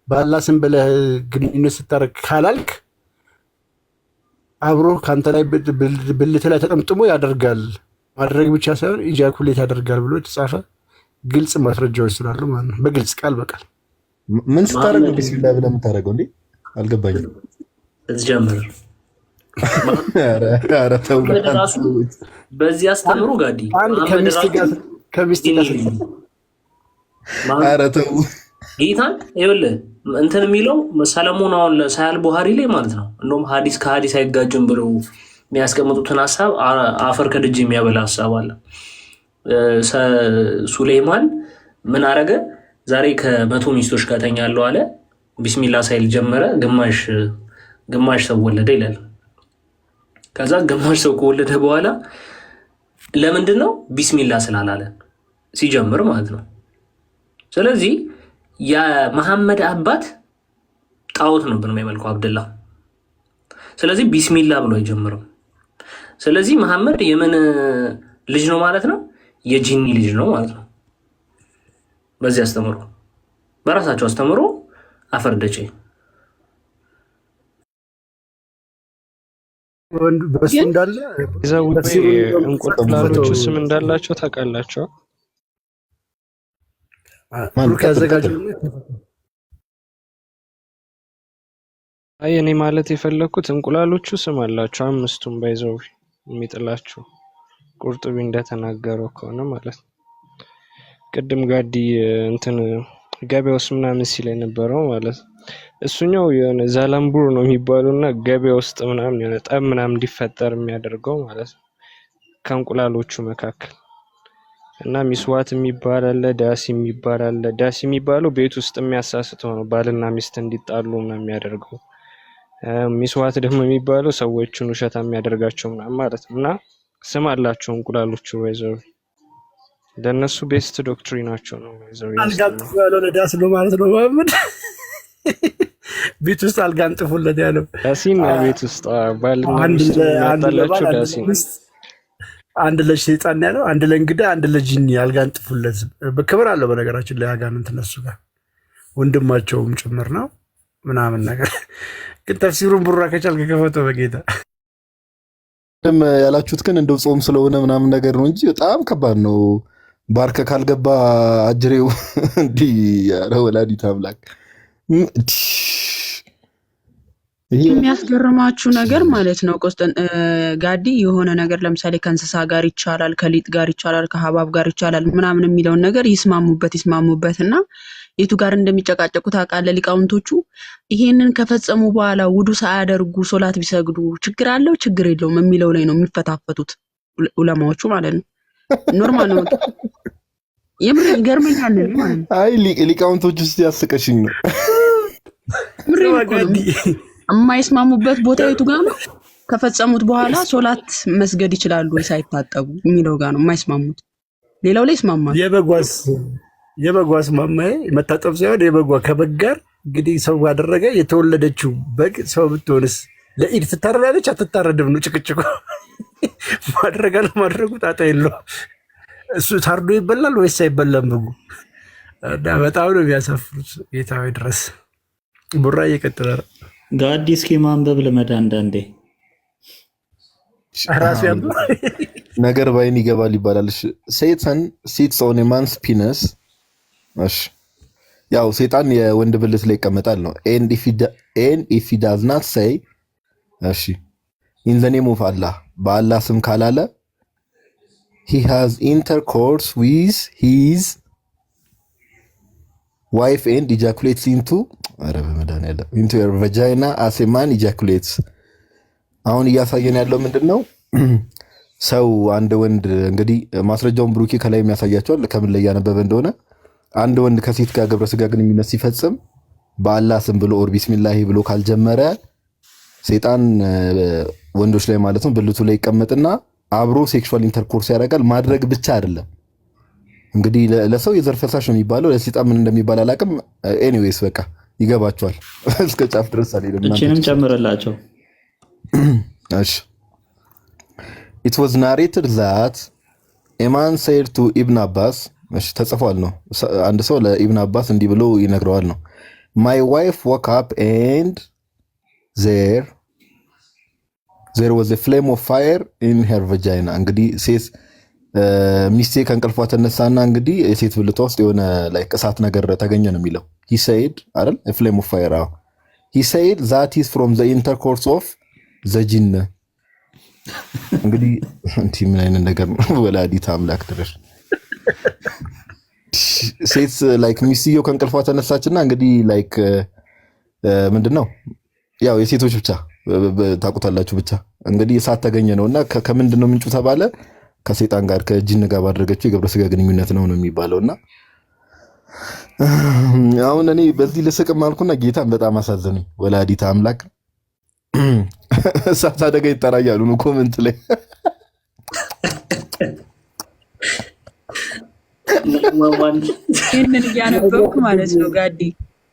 በአላህ ስም ብለህ ግንኙነት ስታደርግ ካላልክ አብሮ ከአንተ ላይ ብልት ላይ ተጠምጥሞ ያደርጋል። ማድረግ ብቻ ሳይሆን ኢጃኩሌት ያደርጋል ብሎ የተጻፈ ግልጽ ማስረጃዎች ስላሉ ማለት ነው። በግልጽ ቃል በቃል ምን ስታደርገው ቢስሚላህ ብለህ የምታደርገው እንዴ? አልገባኝም። ስትጀምር ኧረ ተው በዚህ አስተምሮ ጋዲ ከሚስት ጋር ኧረ ተው ጌታን ይኸውልህ እንትን የሚለው ሰለሞን አሁን ሳያል ቡሃሪ ላይ ማለት ነው። እንደውም ሀዲስ ከሀዲስ አይጋጭም ብለው የሚያስቀምጡትን ሀሳብ አፈር ከድጅ የሚያበላ ሀሳብ አለ። ሱሌይማን ምን አረገ? ዛሬ ከ100 ሚስቶች ጋር ተኛለሁ አለ። ቢስሚላ ሳይል ጀመረ። ግማሽ ሰው ወለደ ይላል። ከዛ ግማሽ ሰው ከወለደ በኋላ ለምንድን ነው ቢስሚላ ስላላለ ሲጀምር ማለት ነው። ስለዚህ የመሐመድ አባት ጣዖት ነው የሚያመልከው አብደላ። ስለዚህ ቢስሚላ ብሎ አይጀምርም። ስለዚህ መሐመድ የምን ልጅ ነው ማለት ነው? የጂኒ ልጅ ነው ማለት ነው። በዚህ አስተምሮ በራሳቸው አስተምሮ አፈርደቼ በሱ እንዳለ እንቁላሎቹ ስም እንዳላቸው ታውቃላቸው። አይ እኔ ማለት የፈለኩት እንቁላሎቹ ስም አላቸው 5ቱም ባይዘው የሚጥላቸው ቁርጡቢ እንደተናገረው ከሆነ ማለት ነው። ቅድም ጋዲ እንትን ገበያ ውስጥ ምናምን ሲል የነበረው ማለት እሱኛው የሆነ ዛላምቡር ነው የሚባሉና ገበያ ውስጥ ምናምን የሆነ ጠብ ምናምን እንዲፈጠር የሚያደርገው ማለት ነው ከእንቁላሎቹ መካከል እና ሚስዋት የሚባል አለ፣ ዳስ የሚባል አለ። ዳስ የሚባለው ቤት ውስጥ የሚያሳስተው ነው ባልና ሚስት እንዲጣሉ ምናምን የሚያደርገው። ሚስዋት ደግሞ የሚባለው ሰዎችን ውሸታ የሚያደርጋቸው ምናምን ማለት ነው። እና ስም አላቸው እንቁላሎቹ ወይዘው ለነሱ ቤስት ዶክትሪናቸው ነው ወይዘው አልጋንጥፉ ያለው ለዳስ ነው ማለት ነው። ማመድ ቤት ውስጥ አልጋንጥፉለት ያለው ዳሲን ቤት ውስጥ ባልና ሚስት ያጣላቸው ዳሲን አንድ ለሸይጣን ያለው አንድ ለእንግዳ አንድ ለጂኒ አልጋንጥፉለት በክብር አለው። በነገራችን ላይ አጋንንት እነሱ ጋር ወንድማቸውም ጭምር ነው ምናምን ነገር ግን ተፍሲሩን ቡራ ከቻልክ ከፈተው በጌታ ያላችሁት ግን እንደው ጾም ስለሆነ ምናምን ነገር ነው እንጂ በጣም ከባድ ነው። ባርከ ካልገባ አጅሬው እንዲህ ያለ ወላዲት አምላክ የሚያስገርማችሁ ነገር ማለት ነው ጋዲ የሆነ ነገር ለምሳሌ ከእንስሳ ጋር ይቻላል፣ ከሊጥ ጋር ይቻላል፣ ከሀባብ ጋር ይቻላል ምናምን የሚለውን ነገር ይስማሙበት እና የቱ ጋር እንደሚጨቃጨቁ ታውቃለህ ሊቃውንቶቹ። ይሄንን ከፈጸሙ በኋላ ውዱ ሳያደርጉ ሶላት ቢሰግዱ ችግር አለው ችግር የለውም የሚለው ላይ ነው የሚፈታፈቱት ዑለማዎቹ ማለት ነው። ኖርማል ነው። የምር ይገርመኛል ማለት ነው። አይ ሊቃውንቶቹ እስቲ ያስቀሽኝ ነው። የማይስማሙበት ቦታ የቱ ጋር ነው? ከፈጸሙት በኋላ ሶላት መስገድ ይችላሉ ወይ ሳይታጠቡ የሚለው ጋር ነው የማይስማሙት። ሌላው ላይ ይስማማሉ። የበጓስ ማማዬ መታጠብ ሳይሆን የበጓ ከበግ ጋር እንግዲህ ሰው ባደረገ የተወለደችው በግ ሰው ብትሆንስ ለኢድ ትታረዳለች አትታረድም ነው ጭቅጭቁ። ማድረግ አለማድረጉ ጣጣ የለውም። እሱ ታርዶ ይበላል ወይስ አይበላም በጉ? እና በጣም ነው የሚያሳፍሩት። ጌታዊ ድረስ ቡራ እየቀጠለ ነው። ጋዲ እስኪ ማንበብ ልመድ አንዳንዴ ራሱ ነገር ባይን ይገባል ይባላል። ሴጣን ሲትስ ኦን ማንስ ፒነስ። እሺ ያው ሴጣን የወንድ ብልት ላይ ይቀመጣል ነው። ኤንድ ኢፍ ሂ ዳዝ ናት ሴይ እሺ ኢን ዘ ኔም ኦፍ አላህ በአላህ ስም ካላለ he has intercourse with his wife and ejaculates into your vagina as a man ejaculates። አሁን እያሳየን ያለው ምንድነው? ሰው አንድ ወንድ እንግዲህ ማስረጃውን ብሩኪ ከላይ የሚያሳያቸዋል ከምን ላይ ያነበበ እንደሆነ አንድ ወንድ ከሴት ጋር ግብረ ስጋ ግንኙነት ሲፈጽም በአላህ ስም ብሎ ኦር ቢስሚላህ ብሎ ካልጀመረ ሴጣን ወንዶች ላይ ማለት ነው ብልቱ ላይ ይቀመጥና አብሮ ሴክሹዋል ኢንተርኮርስ ያደርጋል። ማድረግ ብቻ አይደለም እንግዲህ ለሰው የዘር ፈሳሽ ነው የሚባለው፣ ለሴጣን ምን እንደሚባል አላውቅም። ኤኒዌይስ በቃ ይገባቸዋል። እስከ ጫፍ ድረስ አልሄድም። እቺንም ጨምረላቸው። እሺ it was narrated that a man said to Ibn Abbas እሺ ተጽፏል ነው አንድ ሰው ለኢብን አባስ እንዲህ ብሎ ይነግረዋል ነው my wife woke up and there was a flame of fire in her vagina። እንግዲህ ሴት ሚስቴ ከእንቅልፏ ተነሳና እንግዲህ የሴት ብልቷ ውስጥ የሆነ ላይ እሳት ነገር ተገኘ ነው የሚለው he said አይደል a flame of fire he said that is from the intercourse of the jinn እንግዲህ እንት ምን አይነት ነገር ነው ወላዲት አምላክ ድረስ ሴት ላይክ ሚስዮ ከእንቅልፏ ተነሳችና እንግዲህ ላይክ ምንድነው ያው የሴቶች ብቻ ታውቁታላችሁ ብቻ እንግዲህ እሳት ተገኘ ነውና ከምንድነው ምንጩ ተባለ ከሰይጣን ጋር ከጂን ጋር ባደረገችው የግብረ ስጋ ግንኙነት ነው የሚባለውና አሁን እኔ በዚህ ልስቅም አልኩና ጌታን በጣም አሳዘነኝ ወላዲት አምላክ እሳት አደጋ ይጠራያሉ ነው ኮሜንት ላይ ይህንን እያነበብክ ማለት ነው ጋዲ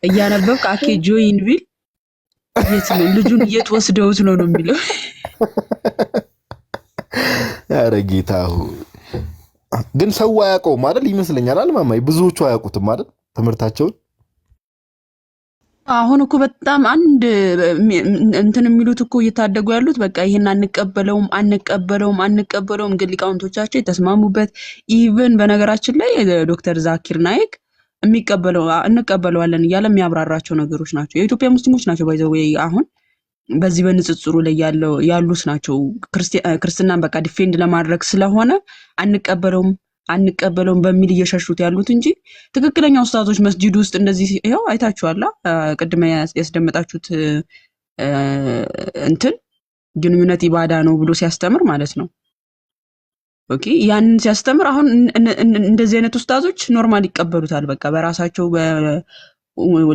እያነበብክ አኬ ጆይን ቢል የት ነው ልጁን እየተወስደውት ነው የሚለው ኧረ ጌታው ግን ሰው አያውቀውም አይደል ይመስለኛል አልማማይ ብዙዎቹ አያውቁትም አይደል ትምህርታቸውን አሁን እኮ በጣም አንድ እንትን የሚሉት እኮ እየታደጉ ያሉት በቃ ይሄን አንቀበለውም ግን ሊቃውንቶቻቸው የተስማሙበት ኢቭን በነገራችን ላይ ዶክተር ዛኪር ናይክ እንቀበለዋለን እያለ የሚያብራራቸው ነገሮች ናቸው የኢትዮጵያ ሙስሊሞች ናቸው ባይዘው አሁን በዚህ በንጽጽሩ ላይ ያሉት ናቸው ክርስትናን በቃ ዲፌንድ ለማድረግ ስለሆነ አንቀበለውም በሚል እየሸሹት ያሉት እንጂ ትክክለኛ ኡስታዞች መስጂድ ውስጥ እንደዚህ ይሄው አይታችኋላ ቅድመ ያስደመጣችሁት እንትን ግንኙነት ኢባዳ ነው ብሎ ሲያስተምር ማለት ነው ኦኬ ያንን ሲያስተምር አሁን እንደዚህ አይነት ኡስታዞች ኖርማል ይቀበሉታል በቃ በራሳቸው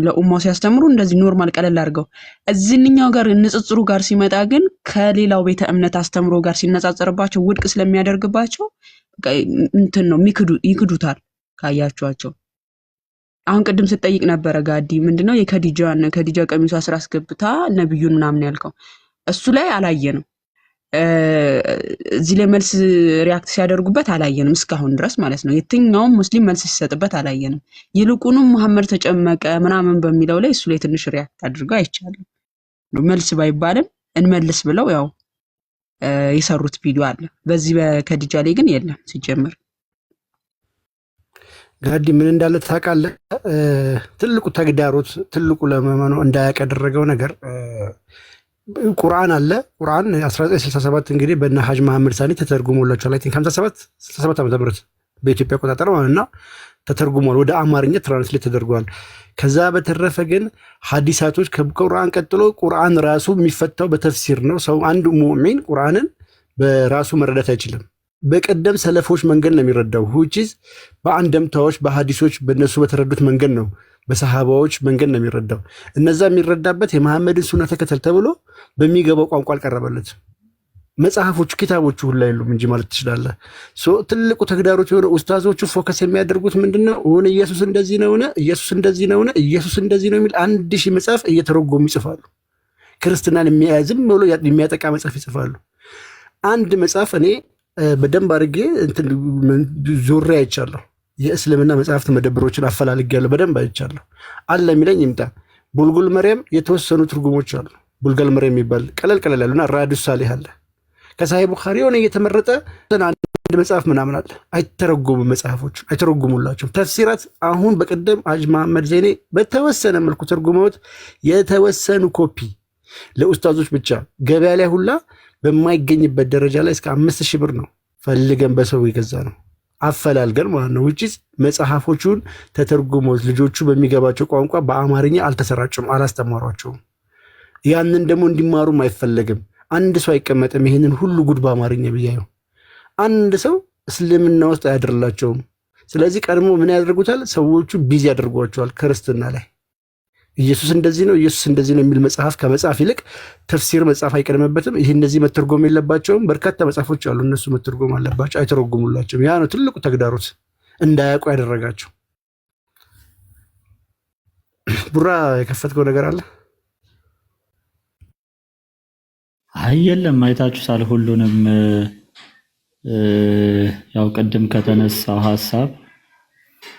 ለኡማው ሲያስተምሩ እንደዚህ ኖርማል ቀለል አድርገው እዚህኛው ጋር ንጽጽሩ ጋር ሲመጣ ግን ከሌላው ቤተ እምነት አስተምሮ ጋር ሲነጻጸርባቸው ውድቅ ስለሚያደርግባቸው እንትን ነው ይክዱታል ካያችኋቸው አሁን ቅድም ስትጠይቅ ነበረ ጋዲ ምንድነው የከዲጃ ቀሚሷ ስራ አስገብታ ነብዩን ምናምን ያልከው እሱ ላይ አላየንም እዚህ ላይ መልስ ሪአክት ሲያደርጉበት አላየንም እስካሁን ድረስ ማለት ነው የትኛውም ሙስሊም መልስ ሲሰጥበት አላየንም ይልቁንም መሐመድ ተጨመቀ ምናምን በሚለው ላይ እሱ ላይ ትንሽ ሪአክት አድርገው አይቻልም መልስ ባይባልም እንመልስ ብለው ያው የሰሩት ቪዲዮ አለ በዚህ በከዲጃ ላይ ግን የለም ሲጀምር ጋዲ ምን እንዳለ ታውቃለህ ትልቁ ተግዳሮት ትልቁ ለመመኑ እንዳያቀደረገው ነገር ቁርአን አለ ቁርአን 1967 እንግዲህ በእነ ሐጅ መሐመድ ሳኒ ተተርጉሞላችኋል አይ ቲንክ 57 ዓመተ ምህረት በኢትዮጵያ አቆጣጠር ማለትና ተተርጉሟል ወደ አማርኛ ትራንስሌት ተደርጓል ከዛ በተረፈ ግን ሐዲሳቶች ከቁርአን ቀጥሎ ቁርአን ራሱ የሚፈታው በተፍሲር ነው ሰው አንድ ሙእሚን ቁርአንን በራሱ መረዳት አይችልም በቀደም ሰለፎች መንገድ ነው የሚረዳው ሁቺዝ በአንደምታዎች በሐዲሶች በነሱ በተረዱት መንገድ ነው በሰሃባዎች መንገድ ነው የሚረዳው እነዛ የሚረዳበት የመሐመድን ሱና ተከተል ተብሎ በሚገባው ቋንቋ አልቀረበለት መጽሐፎቹ ኪታቦቹ ሁሉ አይሉም እንጂ ማለት ትችላለህ ትልቁ ተግዳሮት የሆነ ኡስታዞቹ ፎከስ የሚያደርጉት ምንድነው ኢየሱስ እንደዚህ ነው የሚል 1000 መጽሐፍ እየተረጎሙ ይጽፋሉ ክርስትናን የሚያዝም ብሎ የሚያጠቃ መጽሐፍ ይጽፋሉ አንድ መጽሐፍ እኔ በደንብ አድርጌ ዙሪያ አይቻለሁ የእስልምና መጽሐፍት መደብሮችን አፈላልጌያለሁ በደንብ አይቻለሁ አለ የሚለኝ ይምጣ ቡልጉል መርየም የተወሰኑ ትርጉሞች አሉ ቡልጉል መርየም የሚባል ቀለል ያሉና ራዱ ሳሊህ አለ ከሳሂህ ቡኻሪ ሆነ የተመረጠ አንድ መጽሐፍ ምናምን አለ አይተረጎሙ መጽሐፎች አይተረጎሙላቸውም ተፍሲራት አሁን በቀደም ሐጅ መሐመድ ዘይኔ በተወሰነ መልኩ ተርጉመውት የተወሰኑ ኮፒ ለኡስታዞች ብቻ ገበያ ላይ ሁላ በማይገኝበት ደረጃ ላይ እስከ 5000 ብር ነው ፈልገን በሰው ይገዛ ነው አፈላልገን ማለት ነው ውጪ መጽሐፎቹን ተተርጉመው ልጆቹ በሚገባቸው ቋንቋ በአማርኛ አልተሰራጩም አላስተማሯቸውም ያንን ደግሞ እንዲማሩም አይፈልግም አንድ ሰው አይቀመጥም ይሄንን ሁሉ ጉድ በአማርኛ ቢያዩ አንድ ሰው እስልምና ውስጥ አያድርላቸውም ስለዚህ ቀድሞ ምን ያደርጉታል ሰዎቹ ቢዚ ያደርጓቸዋል ክርስትና ላይ ኢየሱስ እንደዚህ ነው የሚል መጽሐፍ ከመጽሐፍ ይልቅ ተፍሲር መጽሐፍ አይቀርምበትም ይሄ እንደዚህ መተርጎም የለባቸውም በርካታ መጽሐፎች አሉ እነሱ መተርጎም አለባቸው አይተረጎሙላቸውም ያ ነው ትልቁ ተግዳሮት እንዳያውቁ ያደረጋቸው ቡራ የከፈትከው ነገር አለ የለም አይታችሁታል ሁሉንም ያው ቀደም ከተነሳው ሐሳብ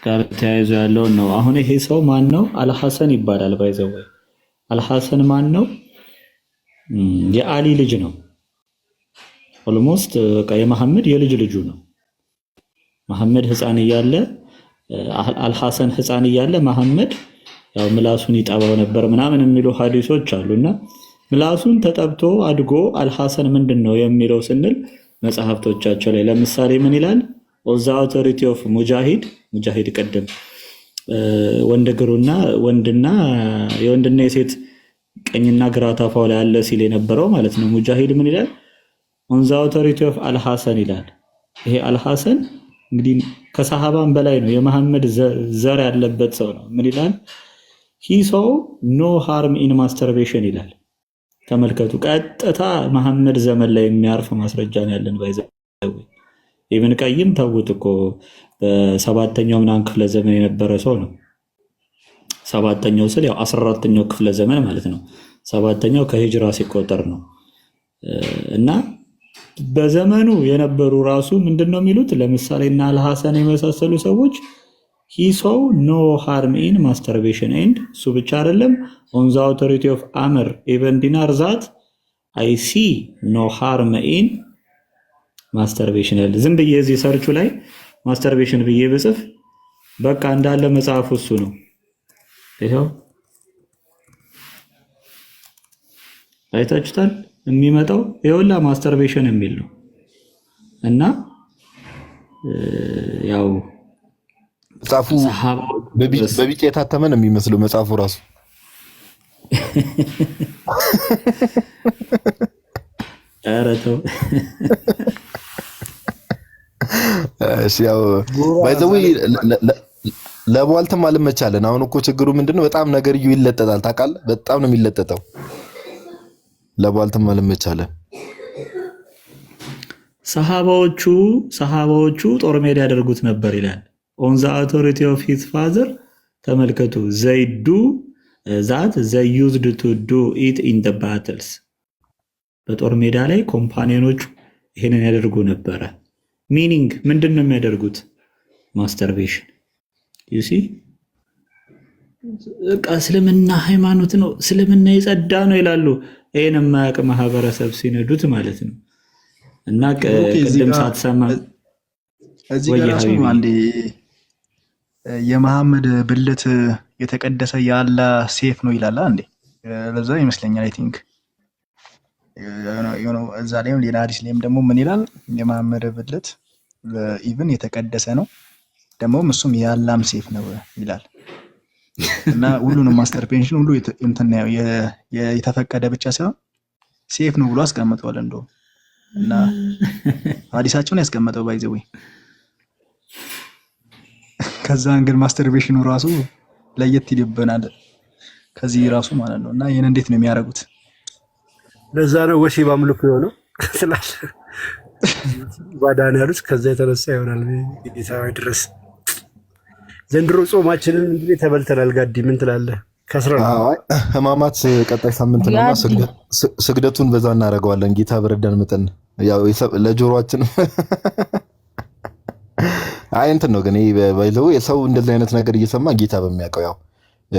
ጋር ተያይዞ ያለው ነው አሁን ይሄ ሰው ማን ነው አልሐሰን ይባላል ባይዘው አልሐሰን ማን ነው የአሊ ልጅ ነው ኦልሞስት በቃ የመሐመድ የልጅ ልጁ ነው መሐመድ ህፃን እያለ አልሐሰን ህፃን እያለ መሐመድ ያው ምላሱን ይጠባው ነበር ምናምን የሚሉ ሐዲሶች አሉና ምላሱን ተጠብቶ አድጎ አልሐሰን ምንድነው የሚለው ስንል መጽሐፍቶቻቸው ላይ ለምሳሌ ምን ይላል? ኦዛ አውቶሪቲ ኦፍ ሙጃሂድ ቀደም ወንድና የሴት ቀኝና ግራ ታፋው ላይ ያለ ሲል የነበረው ማለት ነው። ሙጃሂድ ምን ይላል? ኦን ዘ አውቶሪቲ ኦፍ አልሐሰን ይላል። ይሄ አልሐሰን እንግዲህ ከሰሃባን በላይ ነው፣ የመሐመድ ዘር ያለበት ሰው ነው። ምን ይላል? ሂ ሰው ኖ ሃርም ኢን ማስተርቤሽን ይላል። ተመልከቱ፣ ቀጥታ መሐመድ ዘመን ላይ የሚያርፍ ማስረጃ ነው ያለን። ባይዘው ኢብን ቀይም ተውት እኮ በሰባተኛው ምናምን ክፍለ ዘመን የነበረ ሰው ነው። ሰባተኛው ስል ያው 14ኛው ክፍለ ዘመን ማለት ነው። ሰባተኛው ከሂጅራ ሲቆጠር ነው። እና በዘመኑ የነበሩ ራሱ ምንድነው የሚሉት? ለምሳሌ እና አልሐሰን የመሳሰሉ ሰዎች ሂ ሰው ኖ ሃርም ኢን ማስተርቤሽን ኤንድ እሱ ብቻ አይደለም ኦን ዘ አውቶሪቲ ኦፍ አምር ኢብን ዲናር ዛት አይ ሲ ኖ ሃርም ኢን ማስተርቤሽን ያለ ዝም ብዬ እዚህ ሰርቹ ላይ ማስተርቤሽን ብዬ ብጽፍ በቃ እንዳለ መጽሐፉ እሱ ነው። ይሄው አይታችሁታል። የሚመጣው ይኸውላ ማስተርቤሽን የሚል ነው። እና ያው መጽሐፉ በቢጫ የታተመ ነው የሚመስለው መጽሐፉ ራሱ። ኧረ ተው። እሺ ያው ባይዘው ለቧልትም አልመቻለን። አሁን እኮ ችግሩ ምንድነው? በጣም ነገርዩ ይለጠጣል። ታውቃለህ? በጣም ነው የሚለጠጠው። ለቧልትም አልመቻለን። ሰሃባዎቹ ጦር ሜዳ ያደርጉት ነበር ይላል። ኦን ዘ አውቶሪቲ ኦፍ ሂዝ ፋዘር ተመልከቱ። ዘይዱ ዛት ዘይ ዩዝድ ቱ ዱ ኢት ኢን ዘ ባትልስ። በጦር ሜዳ ላይ ኮምፓኒዮኖቹ ይሄንን ያደርጉ ነበረ። ሚኒንግ ምንድን ነው የሚያደርጉት? ማስተርቤሽን ዩ ሲ እስልምና ሃይማኖት ነው፣ እስልምና የጸዳ ነው ይላሉ። ይሄን የማያውቅ ማህበረሰብ ሲነዱት ማለት ነው። እና ቅድም ሳትሰማ እዚህ ጋር ራሱ አንዴ የመሐመድ ብልት የተቀደሰ የአላህ ሴፍ ነው ይላል አንዴ። ለዛ ይመስለኛል አይ ቲንክ እዛ ላይም ሌላ ሐዲስ ላይም ደግሞ ምን ይላል? የመሐመድ ብልት ኢቭን የተቀደሰ ነው ደግሞም እሱም የአላህም ሴፍ ነው ይላል። እና ሁሉንም ማስተርቤሽን ሁሉ የተፈቀደ ብቻ ሳይሆን ሴፍ ነው ብሎ አስቀምጠዋል እንደው እና ሐዲሳቸውን ያስቀመጠው ባይዘው ከዛ እንግዲህ ማስተርቤሽኑ ራሱ ለየት ይልብናል ከዚህ ራሱ ማለት ነው። እና ይሄን እንዴት ነው የሚያደርጉት? ለዛ ነው ወሲብ አምልኮ የሆነው ስላል ባዳን ያሉት ከዛ የተነሳ ይሆናል። ጌታዊ ድረስ ዘንድሮ ጾማችንን እንግዲህ ተበልተናል። ጋዲ ምን ትላለህ? ከስራ ህማማት ቀጣይ ሳምንት ነውና ስግደቱን በዛ እናደርገዋለን። ጌታ በረዳን መጠን ያው ለጆሮአችን አይ እንትን ነው ግን ባይዘው የሰው እንደዚህ አይነት ነገር እየሰማ ጌታ በሚያውቀው ያው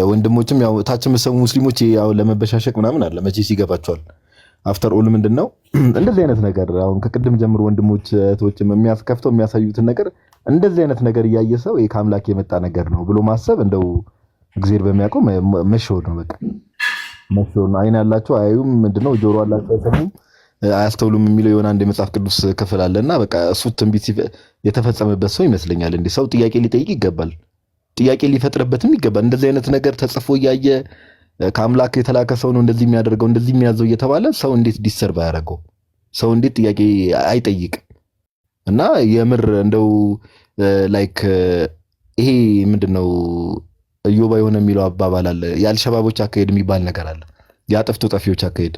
ወንድሞችም ያው ታችም ሰው ሙስሊሞች ያው ለመበሻሸቅ ምናምን አለ መቼ ሲገባቸዋል። አፍተር ኦል ምንድነው እንደዚህ አይነት ነገር አሁን ከቅድም ጀምሮ ወንድሞች እህቶችም የሚያስከፍተው የሚያሳዩትን ነገር እንደዚህ አይነት ነገር እያየ ሰው ከአምላክ የመጣ ነገር ነው ብሎ ማሰብ እንደው እግዚአብሔር በሚያውቀው መሸወድ ነው። በቃ መሸወድ ነው። አይን ያላቸው አያዩም፣ ምንድነው ጆሮ ያላቸው አይሰሙም፣ አያስተውሉም የሚለው የሆነ አንድ የመጽሐፍ ቅዱስ ክፍል አለና በቃ እሱ ትንቢት የተፈጸመበት ሰው ይመስለኛል። እንዴ ሰው ጥያቄ ሊጠይቅ ይገባል፣ ጥያቄ ሊፈጥርበትም ይገባል። እንደዚህ አይነት ነገር ተጽፎ እያየ ከአምላክ የተላከ ሰው ነው እንደዚህ የሚያደርገው እንደዚህ የሚያዘው እየተባለ ሰው እንዴት ዲሰርቭ አያደርገው? ሰው እንዴት ጥያቄ አይጠይቅ? እና የምር እንደው ላይክ ይሄ ምንድነው እዮባ የሆነ የሚለው አባባል አለ። የአልሸባቦች አካሄድ የሚባል ነገር አለ። የአጥፍቶ ጠፊዎች አካሄድ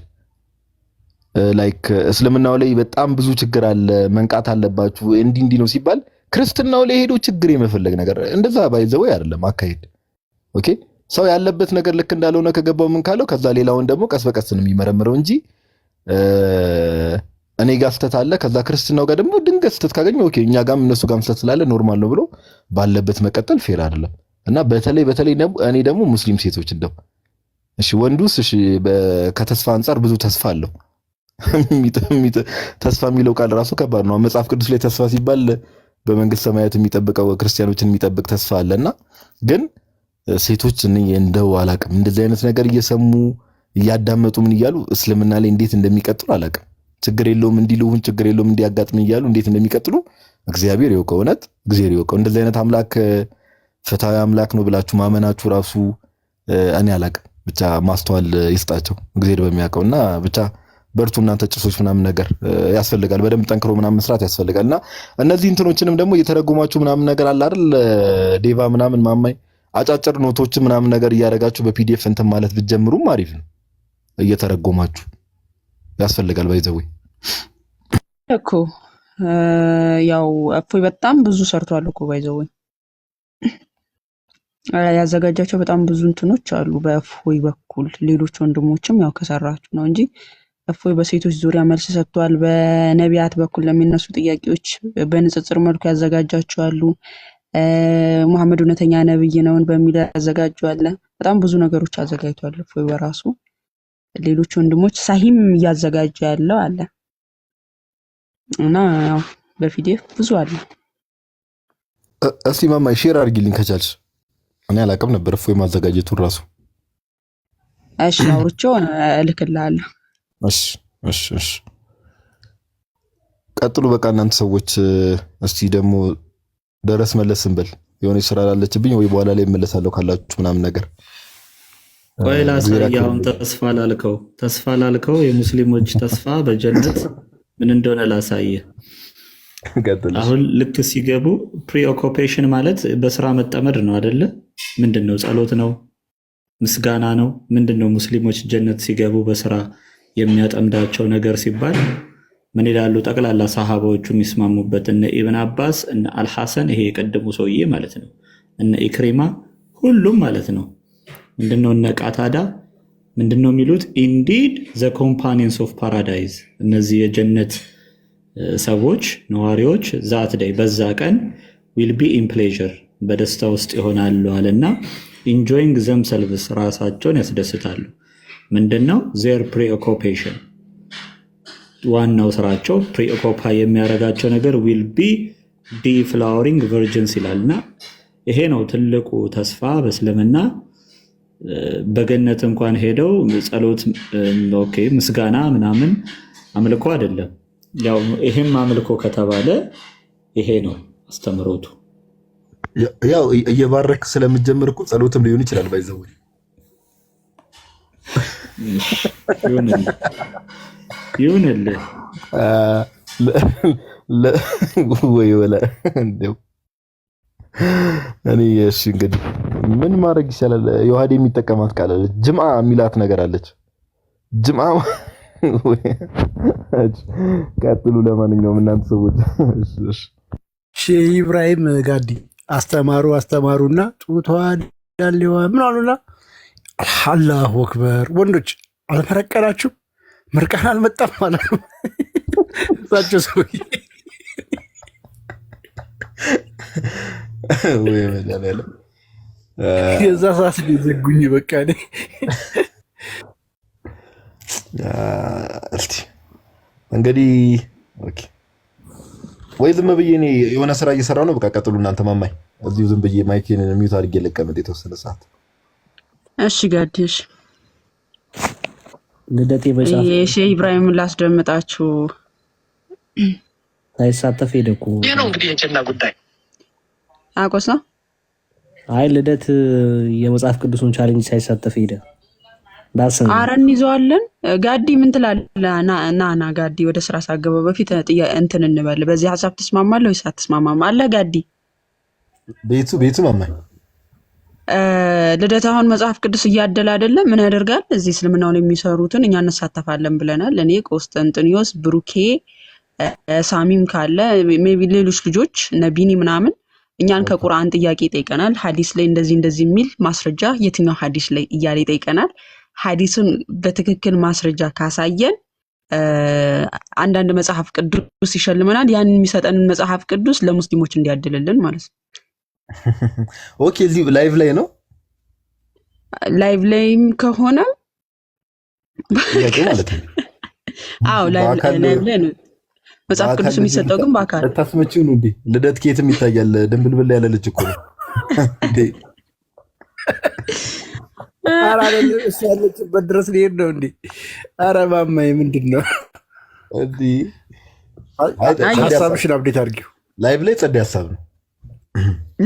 ላይክ እስልምናው ላይ በጣም ብዙ ችግር አለ፣ መንቃት አለባችሁ እንዲህ ነው ሲባል ክርስትናው ላይ ሄዶ ችግር የመፈለግ ነገር እንደዛ ባይዘው አይደለም አካሄድ። ኦኬ ሰው ያለበት ነገር ልክ እንዳልሆነ ከገባው ምን ካለው ከዛ ሌላውን ደግሞ ቀስ በቀስ ነው የሚመረምረው እንጂ እኔ ጋር ስተት አለ ከዛ ክርስትናው ጋር ደግሞ ድንገት ስተት ካገኘ ኦኬ እኛ ጋርም እነሱ ጋርም ስተት ስላለ ኖርማል ነው ብሎ ባለበት መቀጠል ፌር አይደለም። እና በተለይ እኔ ደግሞ ሙስሊም ሴቶች እንደው እሺ ወንዱስ እሺ ከተስፋ አንፃር ብዙ ተስፋ አለው። ተስፋ የሚለው ቃል ራሱ ከባድ ነው። መጽሐፍ ቅዱስ ላይ ተስፋ ሲባል በመንግስት ሰማያት የሚጠብቀው ክርስቲያኖችን የሚጠብቅ ተስፋ አለና ግን ሴቶች እንደው አላቅም እንደዚህ አይነት ነገር እየሰሙ እያዳመጡ ምን እያሉ እስልምና ላይ እንዴት እንደሚቀጥሉ አላቅም። ችግር የለውም እንዲሉን ችግር የለውም እንዲያጋጥም እያሉ እንዴት እንደሚቀጥሉ እግዚአብሔር ይወቀው። እውነት እግዚአብሔር ይወቀው። እንደዚህ አይነት አምላክ ፍትሃዊ አምላክ ነው ብላችሁ ማመናችሁ ራሱ እኔ አላቅም። ብቻ ማስተዋል ይስጣቸው እግዚአብሔር በሚያውቀውና ብቻ በርቱ እናንተ ጭሶች ምናምን ነገር ያስፈልጋል። በደንብ ጠንክሮ ምናምን መስራት ያስፈልጋልና እነዚህ እንትኖችንም ደግሞ እየተረጎማችሁ ምናምን ነገር አለ አይደል ዴቫ ምናምን ማማይ አጫጭር ኖቶች ምናምን ነገር እያደረጋችሁ በፒዲኤፍ እንትን ማለት ብትጀምሩም አሪፍ ነው። እየተረጎማችሁ ያስፈልጋል። ባይዘው እኮ ያው እፎይ በጣም ብዙ ሰርቷል እኮ ባይዘው ያዘጋጃቸው በጣም ብዙ እንትኖች አሉ በእፎይ በኩል ሌሎች ወንድሞችም ያው ከሰራችሁ ነው እንጂ እፎይ በሴቶች ዙሪያ መልስ ሰጥቷል። በነቢያት በኩል ለሚነሱ ጥያቄዎች በንጽጽር መልኩ ያዘጋጃቸው አሉ። መሐመድ እውነተኛ ነብይ ነውን በሚል ያዘጋጀዋል። በጣም ብዙ ነገሮች አዘጋጅቷል እፎይ በራሱ። ሌሎች ወንድሞች ሳሂም እያዘጋጁ ያለው አለ እና ያው በፒዲኤፍ ብዙ አለ። እስቲ ማማይ ሼር አድርጊልኝ ከቻልሽ። እኔ አላውቅም ነበር እፎይ ማዘጋጀቱን ራሱ። እሺ አውርቼው እልክልሃለሁ። እሺ ቀጥሉ። በቃ እናንተ ሰዎች እስቲ ደግሞ ደረስ መለስ እንበል። የሆነ ስራ ላለችብኝ ወይ በኋላ ላይ እመለሳለሁ ካላችሁ ምናምን ነገር ቆይ ላሳያውን ተስፋ ላልከው የሙስሊሞች ተስፋ በጀነት ምን እንደሆነ ላሳየ። አሁን ልክ ሲገቡ ፕሪኦኩፔሽን ማለት በስራ መጠመድ ነው አይደለ? ምንድነው? ጸሎት ነው? ምስጋና ነው? ምንድነው? ሙስሊሞች ጀነት ሲገቡ በስራ የሚያጠምዳቸው ነገር ሲባል ምን ይላሉ? ጠቅላላ ሰሃባዎቹ የሚስማሙበት እነ ኢብን አባስ እነ አልሐሰን ይሄ የቀደሙ ሰውዬ ማለት ነው እነ ኢክሪማ ሁሉም ማለት ነው ምንድነው? እነ ቃታዳ ምንድነው የሚሉት? ኢንዲድ ዘ ኮምፓኒየንስ ኦፍ ፓራዳይዝ እነዚህ የጀነት ሰዎች ነዋሪዎች ዛት ዳይ በዛ ቀን ዊል ቢ ኢን ፕሌዥር በደስታ ውስጥ ይሆናሉ አለና ኢንጆይንግ ዘምሰልቭስ ራሳቸውን ያስደስታሉ። ምንድነው? ዜር ፕሪኦኩፔሽን ዋናው ስራቸው ፕሪኦኩፓይ የሚያደርጋቸው ነገር ዊል ቢ ዲፍላወሪንግ ቨርጅንስ ይላልና ይሄ ነው ትልቁ ተስፋ በእስልምና። በገነት እንኳን ሄደው ጸሎት ኦኬ ምስጋና ምናምን አምልኮ አይደለም። ያው ይሄም አምልኮ ከተባለ ይሄ ነው አስተምሮቱ። ያው እየባረክ ስለምትጀምር እኮ ጸሎትም ሊሆን ይችላል። ባይዘው ይሁንልህ ወይ ወላ እንደው እኔ እሺ እንግዲህ ምን ማድረግ ይችላል? ዮሐዴ የሚጠቀማት ቃል አለች፣ ጅምዓ የሚላት ነገር አለች። ጅምዓ ቀጥሉ። ለማንኛውም እናንተ ሰዎች ሼህ ኢብራሂም ጋዲ አስተማሩና ጡቷ ዳሌዋ ምን አሉና አላሁ አክበር ወንዶች አልፈረቀላችሁ ምርቃን አልመጣም ማለት ነው። እሳቸው ሰውዬ ወይ መላለ የዛ ሰዓት ዘጉኝ። በቃ እስቲ እንግዲህ ኦኬ ወይ ዝም ብዬ እኔ የሆነ ስራ እየሰራሁ ነው። በቃ ቀጥሉ እናንተ ማማይ። እዚሁ ዝም ብዬ ማይኬን ሚውት አድርጌ ልቀመጥ የተወሰነ ሰዓት። እሺ ጋዲሽ ልደቴ በጫፍ ሼህ ኢብራሂም ላስደምጣችሁ ሳይሳተፍ ሄደ እኮ። ይሄ ነው እንግዲህ የጀና ጉዳይ አቆሳ። አይ ልደት የመጽሐፍ ቅዱሱን ቻሌንጅ ሳይሳተፍ ሄደ። ዳስን አረን ይዘዋለን። ጋዲ ምን ትላለህ? ና ጋዲ ወደ ስራ ሳገባ በፊት እንትን እንበል። በዚህ ሀሳብ ትስማማለህ ወይስ አትስማማም? አለ ጋዲ ቤቱ ማማይ ልደት አሁን መጽሐፍ ቅዱስ እያደለ አይደለም። ምን ያደርጋል? እዚህ እስልምናው ላይ የሚሰሩትን እኛ እንሳተፋለን ብለናል። እኔ ቆስጠንጥኒዮስ፣ ብሩኬ፣ ሳሚም ካለ ሜቢ ሌሎች ልጆች ነቢኒ ምናምን እኛን ከቁርአን ጥያቄ ይጠይቀናል። ሐዲስ ላይ እንደዚህ የሚል ማስረጃ የትኛው ሐዲስ ላይ እያለ ይጠይቀናል። ሐዲሱን በትክክል ማስረጃ ካሳየን አንዳንድ መጽሐፍ ቅዱስ ይሸልመናል። ያን የሚሰጠንን መጽሐፍ ቅዱስ ለሙስሊሞች እንዲያድልልን ማለት ነው። ኦኬ እዚህ ላይቭ ላይ ነው። ላይቭ ላይም ከሆነ ጥያቄ ማለት ነው። አዎ ላይቭ ላይ ነው መጽሐፍ ቅዱስ የሚሰጠው፣ ግን በአካል ታስመጪው ነው እንዴ? ልደት ኬትም ይታያል። ድንብልብል ያለ ልጅ እኮ ነው እንዴ? ኧረ አይደለም እሱ ያለችበት ድረስ ሊሄድ ነው እንዴ? ኧረ ማማዬ ምንድን ነው እንዲህ ሀሳብሽን አብዴት አድርጊው። ላይቭ ላይ ጸድ ሀሳብ ነው።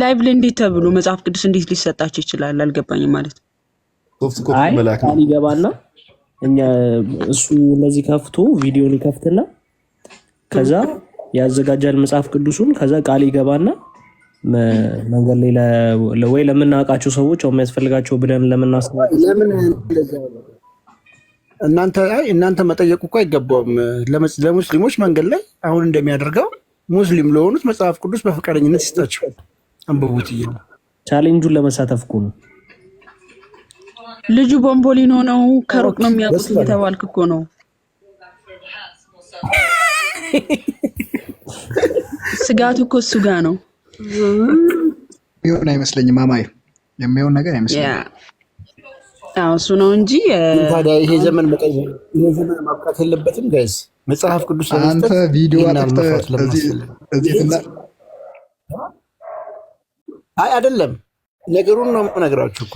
ላይቭ ላይ እንዴት ተብሎ መጽሐፍ ቅዱስ እንዴት ሊሰጣቸው ይችላል? አልገባኝም ማለት ሶፍት ኮፒ መላክ ነው ይገባና እኛ እሱ እንደዚህ ከፍቶ ቪዲዮን ይከፍትና ከዛ ያዘጋጃል መጽሐፍ ቅዱሱን። ከዛ ቃል ይገባና መንገድ ላይ ወይ ለምናውቃቸው ሰዎች አው የሚያስፈልጋቸው ብለን ለምናስባቸው ለምን እናንተ መጠየቁ እኮ አይገባውም። ለሙስሊሞች መንገድ ላይ አሁን እንደሚያደርገው ሙስሊም ለሆኑት መጽሐፍ ቅዱስ በፈቃደኝነት ይስጣቸው፣ አንብቡት እያለ ቻሌንጁን ለመሳተፍ እኮ ነው። ልጁ ቦምቦሊኖ ነው፣ ከሩቅ ነው የሚያውቁት እየተባልክ እኮ ነው። ስጋቱ እኮ እሱ ጋር ነው። ይሁን አይመስለኝም። ማማዬ የሚሆን ነገር አይመስለኝም። አዎ እሱ ነው እንጂ ታዲያ ይሄ ዘመን ማብቃት የለበትም ጋይስ። መጽሐፍ ቅዱስ አንተ ቪዲዮ አጥፍተህ አይ አይደለም፣ ነገሩን ነው የምነግራችሁ እኮ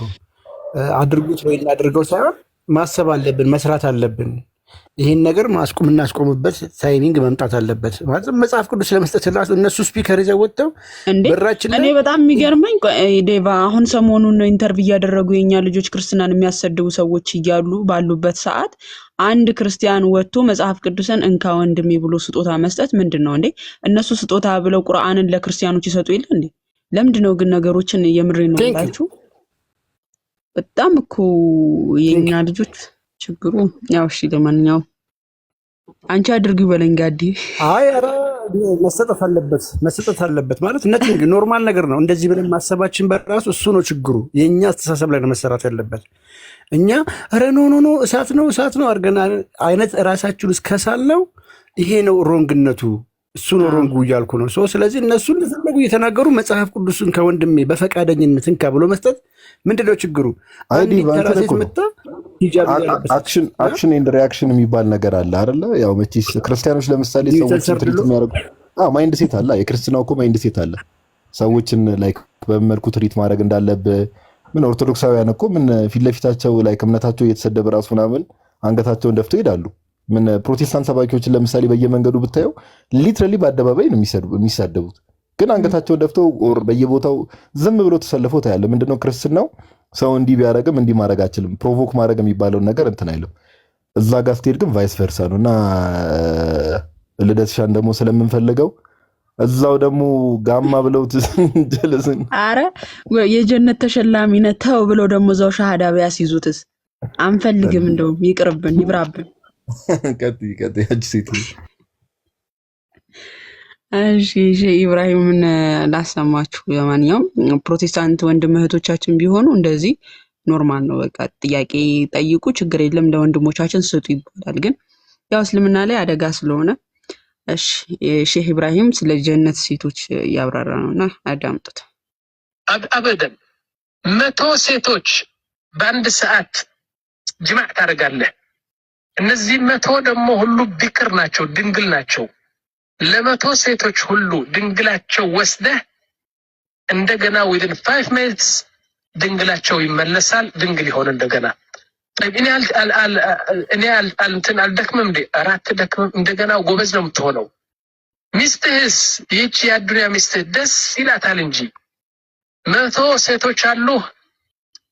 አድርጉት ወይ እናድርገው ሳይሆን ማሰብ አለብን፣ መስራት አለብን። ይህን ነገር የምናስቆምበት ታይሚንግ መምጣት አለበት። ማለት መጽሐፍ ቅዱስ ለመስጠት ራሱ እነሱ ስፒከር ይዘው ወጥተው በራችን። እኔ በጣም የሚገርመኝ ዴቫ አሁን ሰሞኑን ኢንተርቪው እያደረጉ የኛ ልጆች ክርስትናን የሚያሰድቡ ሰዎች እያሉ ባሉበት ሰዓት አንድ ክርስቲያን ወጥቶ መጽሐፍ ቅዱስን እንካ ወንድሜ ብሎ ስጦታ መስጠት ምንድን ነው እንዴ? እነሱ ስጦታ ብለው ቁርአንን ለክርስቲያኖች ይሰጡ የለ እንዴ? ለምንድን ነው ግን ነገሮችን የምሬ ነው ባላችሁ? በጣም እኮ የኛ ልጆች ችግሩ ያው እሺ፣ ለማንኛውም አንቺ አድርጊው በለኝ ጋዲ። አይ ኧረ መሰጠት አለበት ማለት ነቲንግ ኖርማል ነገር ነው። እንደዚህ ብለን ማሰባችን በራሱ እሱ ነው ችግሩ። የኛ አስተሳሰብ ላይ ነው መሰራት ያለበት። እኛ ኧረ ኖ እሳት ነው አድርገን አይነት ራሳችሁን እስከሳለው ይሄ ነው ሮንግነቱ፣ እሱ ነው ሮንጉ እያልኩ ነው። ስለዚህ እነሱ እንደፈለጉ እየተናገሩ መጽሐፍ ቅዱስን ከወንድሜ በፈቃደኝነት እንካ ብሎ መስጠት ምንድነው ችግሩ? አክሽን ኤንድ ሪያክሽን የሚባል ነገር አለ አይደለ? ያው መቼስ ክርስቲያኖች ለምሳሌ ሰዎችን ትሪት የሚያደርጉ ማይንድ ሴት አለ። የክርስትናው እኮ ማይንድ ሴት አለ። ሰዎችን ላይክ በመልኩ ትሪት ማድረግ እንዳለብህ ምን ኦርቶዶክሳውያን እኮ ምን ፊት ለፊታቸው ላይክ እምነታቸው እየተሰደበ ራሱ ምናምን አንገታቸውን ደፍተው ይሄዳሉ። ምን ፕሮቴስታንት ሰባኪዎችን ለምሳሌ በየመንገዱ ብታየው ሊትራሊ በአደባባይ ነው የሚሳደቡት፣ ግን አንገታቸውን ደፍተው በየቦታው ዝም ብሎ ተሰልፈው ታያለ። ምንድነው ክርስትናው? ሰው እንዲህ ቢያደርግም እንዲህ ማድረግ አችልም፣ ፕሮቮክ ማድረግ የሚባለውን ነገር እንትን አይልም። እዛ ጋር ስትሄድ ግን ቫይስ ቨርሳ ነው። እና ልደትሻን ደግሞ ስለምንፈልገው እዛው ደግሞ ጋማ ብለው ጀለስን አረ የጀነት ተሸላሚ ነህ ተው ብለው ደግሞ እዛው ሻሃዳ ቢያስይዙትስ አንፈልግም፣ እንደውም ይቅርብን፣ ይብራብን። ያቺ ሴት እሺ ኢብራሂምን ላሰማችሁ። ለማንኛውም ፕሮቴስታንት ወንድም እህቶቻችን ቢሆኑ እንደዚህ ኖርማል ነው። በቃ ጥያቄ ጠይቁ፣ ችግር የለም፣ ለወንድሞቻችን ስጡ ይባላል። ግን ያው እስልምና ላይ አደጋ ስለሆነ እሺ ሼህ ኢብራሂም ስለ ጀነት ሴቶች እያብራራ ነውና አዳምጡት። አበደን 100 ሴቶች በአንድ ሰዓት ጅማዕ ታደርጋለህ። እነዚህ 100 ደግሞ ሁሉ ቢክር ናቸው፣ ድንግል ናቸው። ለ100 ሴቶች ሁሉ ድንግላቸው ወስደህ እንደገና within 5 minutes ድንግላቸው ይመለሳል፣ ድንግል ይሆን እንደገና። እኔ አልደክምም እንዴ? አራት ደክምም እንደገና ጎበዝ ነው የምትሆነው። ሚስትህስ ይህች የአዱንያ ሚስትህ ደስ ይላታል እንጂ 100 ሴቶች አሉ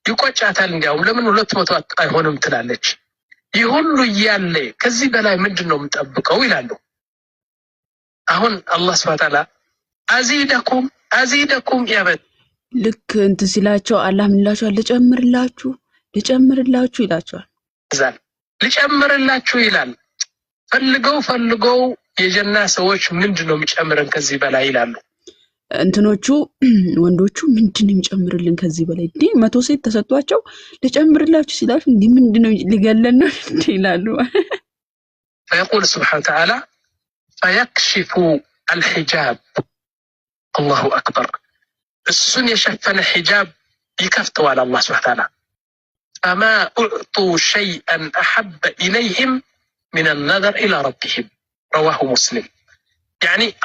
ይቆጫታል። እንዲያውም ለምን 200 አይሆንም ትላለች። ይህ ሁሉ እያለ ከዚህ በላይ ምንድን ነው የምጠብቀው ይላሉ። አሁን አላህ ሱብሓነሁ ወተዓላ አዚደኩም ያበት ልክ እንትን ሲላቸው አላህ ምን ይላቸዋል? ልጨምርላችሁ ይላቸዋል። ልጨምርላችሁ ይላል። ፈልገው የጀና ሰዎች ምንድን ነው የሚጨምረን ከዚህ በላይ ይላሉ። እንትኖቹ ወንዶቹ ምንድን ነው የሚጨምርልን ከዚህ በላይ? 100 ሴት ተሰጥቷቸው ልጨምርላችሁ ሲላችሁ እንዲህ ምንድን ነው ሊገለን ነው ይላሉ። فيقول سبحانه وتعالى فيكشف الحجاب الله أكبر السن يشفن حجاب يكفتوا على الله سبحانه وتعالى فما أعطوا شيئا أحب إليهم من النظر إلى ربهم رواه مسلم يعني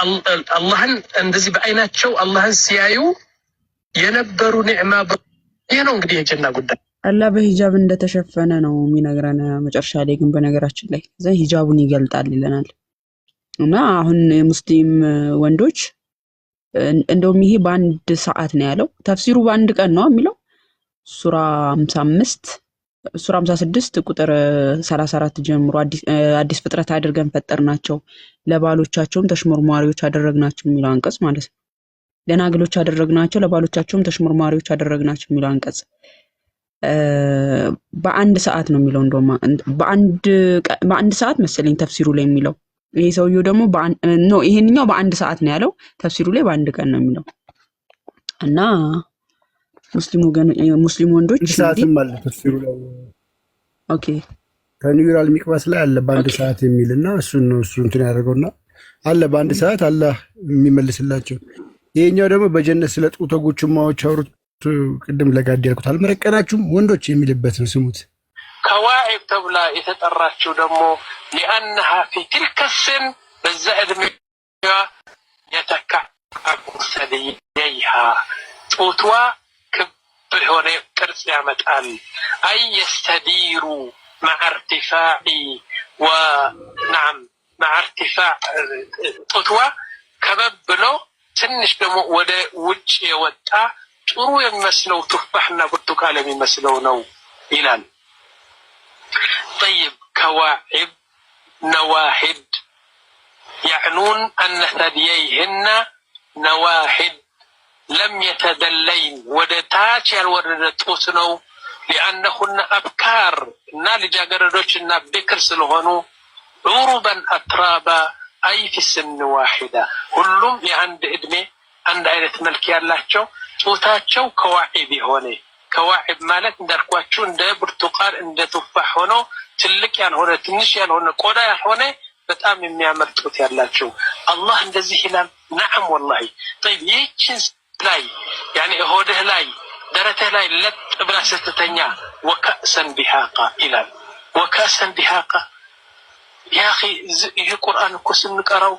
اللهن اندزي بعيناتشو اللهن سيايو ينبروا نعمة ይህ ነው እንግዲህ የጀና ጉዳይ። አላህ በሂጃብ እንደተሸፈነ ነው የሚነግረን። መጨረሻ ላይ ግን በነገራችን ላይ እዛ ሂጃቡን ይገልጣል ይለናል። እና አሁን የሙስሊም ወንዶች እንደውም ይሄ በአንድ ሰዓት ነው ያለው። ተፍሲሩ በአንድ ቀን ነው የሚለው ሱራ 56 ቁጥር 34 ጀምሮ አዲስ ፍጥረት አድርገን ፈጠርናቸው ለባሎቻቸውም ተሽመርማሪዎች አደረግናቸው የሚለው አንቀጽ ማለት ነው። ደናግሎች አደረግናቸው ለባሎቻቸውም ተሽመርማሪዎች አደረግናቸው የሚለው አንቀጽ በአንድ ሰዓት ነው የሚለው። እንደውም በአንድ ሰዓት መሰለኝ ተፍሲሩ ላይ የሚለው። ይሄ ሰውየው ደግሞ ይሄንኛው በአንድ ሰዓት ነው ያለው፣ ተፍሲሩ ላይ በአንድ ቀን ነው የሚለው። እና ሙስሊም ወንዶች ሰዓትም አለ ተፍሲሩ ላይ። ኦኬ ከኒውራል ሚቅባስ ላይ አለ በአንድ ሰዓት የሚል እና እሱን ነው እሱ እንትን ያደርገውና አለ በአንድ ሰዓት አላህ የሚመልስላቸው። ይሄኛው ደግሞ በጀነት ስለ ጡት ማዎች አውሩት። ቅድም ለጋዲ ያልኩት አልመረቀናችሁም ወንዶች የሚልበት ነው። ስሙት። ከዋዒብ ተብላ የተጠራችው ደግሞ ሊአነሃ ፊ ትልከ ስን በዛ ዕድሜዋ የተካኩ ሰድየይሃ ጡትዋ ክብ የሆነ ቅርጽ ያመጣል። አይ የስተዲሩ መዓ እርቲፋዒ ወናም መዓ እርቲፋዕ ጡትዋ ከበብ ብሎ ትንሽ ደግሞ ወደ ውጭ የወጣ ጥሩ የሚመስለው ቱፋሕና ብርቱካን የሚመስለው ነው ይላል። طيب كواعب نواحد يعنون أن ثدييهن نواحد لم يتدلين ودتاج الوردة توسنو لأنهن أبكار نالي جاقردوش بكر سلهنو عربا أترابا أي في سن واحدة كلهم عند إدمي عند عينة ملكي الله ጡታቸው ከዋዒብ የሆነ ከዋዒብ ማለት እንዳልኳችሁ እንደ ብርቱካን እንደ ቱፋህ ሆኖ ትልቅ ያልሆነ ትንሽ ያልሆነ ቆዳ ያልሆነ በጣም የሚያምር ጡት ያላቸው አላህ እንደዚህ ይላል። ነዓም ወላሂ طيب ይህችን ላይ ያኔ ሆድህ ላይ ደረትህ ላይ ለጥ ብላ ስትተኛ ወከእሰን ቢሃቃ ይላል። ወከእሰን ቢሃቃ ያ አኺ ይህ ቁርአን እኮ ስንቀራው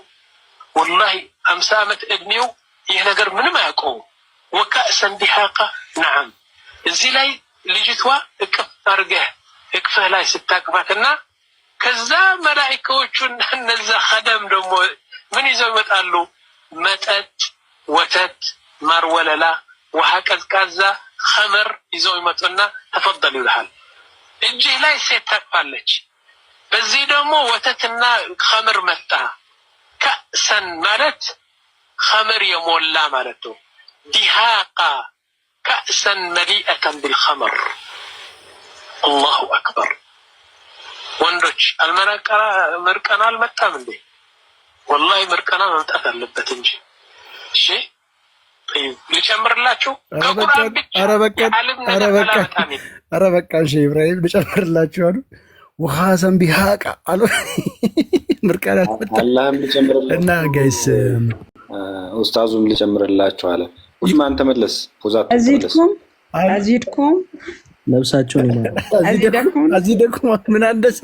ወላሂ 50 ዓመት እድሜው ይህ ነገር ምንም አያውቀውም። ወከእሰን ቢሃቃ ነዓም እዚህ ላይ ልጅቷ እቅፍ አድርገህ እቅፍህ ላይ ስታቅፋትና ከዛ መላኢካዎቹ እነዛ ኸደም ደግሞ ምን ይዘው ይመጣሉ? መጠጥ፣ ወተት፣ ማር ወለላ፣ ውሃ ቀዝቃዛ፣ ኸምር ይዘው ይመጡና ተፈضل ይልሃል። እጅህ ላይ ሴት ታቅፋለች። በዚህ ደግሞ ወተትና ኸምር መጣ። ከእሰን ማለት ኸምር የሞላ ማለት ነው። ዲሃቃ ከእሰን መሊአተን ቢልኸምር። አላሁ አክበር። ወንዶች ምርቀና አልመጣም እንዴ? ወላሂ ምርቀና መምጣት አለበት እንጂ። እሺ ልጨምርላችሁ ከቁርአን ብቻ ኧረ በቃ እሺ ኢብራሂም ልጨምርላችሁ አሉ። ውሃ ሰንቢሃቃ አሉ ምርቀና አላህም ልጨምርላችሁ እና ጋይስ ኡስታዙም ልጨምርላችሁ አለ። ኡስማን ተመለስ። ፖዛት አዚድኩም ነፍሳቸውን ይማረው። አዚድኩም ምን አንደሰ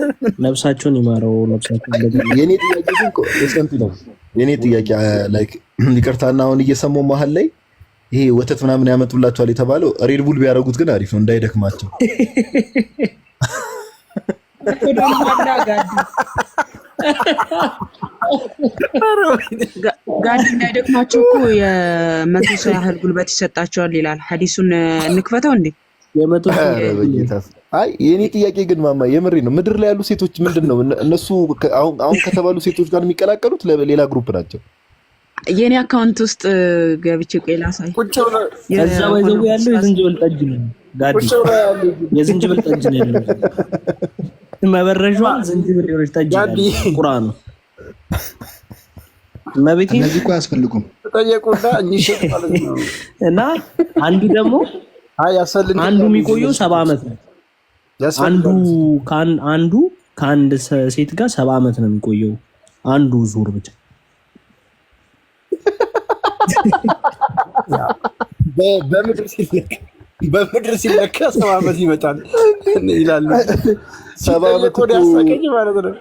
ነፍሳቸውን ይማረው። ነፍሳቸውን የኔ ጥያቄ ግን ኮንሰንት ነው። የኔ ጥያቄ ላይክ ይቅርታና አሁን እየሰማው መሀል ላይ ይሄ ወተት ምናምን ያመጡላቸዋል የተባለው ሬድ ቡል ቢያደርጉት ግን አሪፍ ነው እንዳይደክማቸው። ጋዲ እንዳይደክማቸው እኮ የመቶ ሰው ያህል ጉልበት ይሰጣቸዋል ይላል። ሐዲሱን እንክፈተው እንዴ? የመቶ አይ የኔ ጥያቄ ግን ማማ የምሬ ነው። ምድር ላይ ያሉ ሴቶች ምንድነው እነሱ አሁን ከተባሉ ሴቶች ጋር የሚቀላቀሉት ሌላ ግሩፕ ናቸው። የኔ አካውንት ውስጥ ገብቼ ቆይ ላሳይ። ከዛ ወይዘው ያለው የዝንጅብል ጠጅ ነው ጋዲ፣ የዝንጅብል ጠጅ ነው ያለው። መበረጇ ዝንጅብል የሆነች ጠጅ ጋዲ ቁርአን ነው። መቤቴ እነዚህ እኮ አያስፈልጉም ተጠየቁና እኚህ ማለት ነው። እና አንዱ ደግሞ አንዱ የሚቆየው 70 ዓመት ነው። አንዱ ከአንድ ሴት ጋር 70 ዓመት ነው የሚቆየው አንዱ ዙር ብቻ። በምድር ሲለካ 70 ዓመት ይመጣል ይላሉ። 70 ዓመት እኮ ያሳቀኝ ማለት ነው።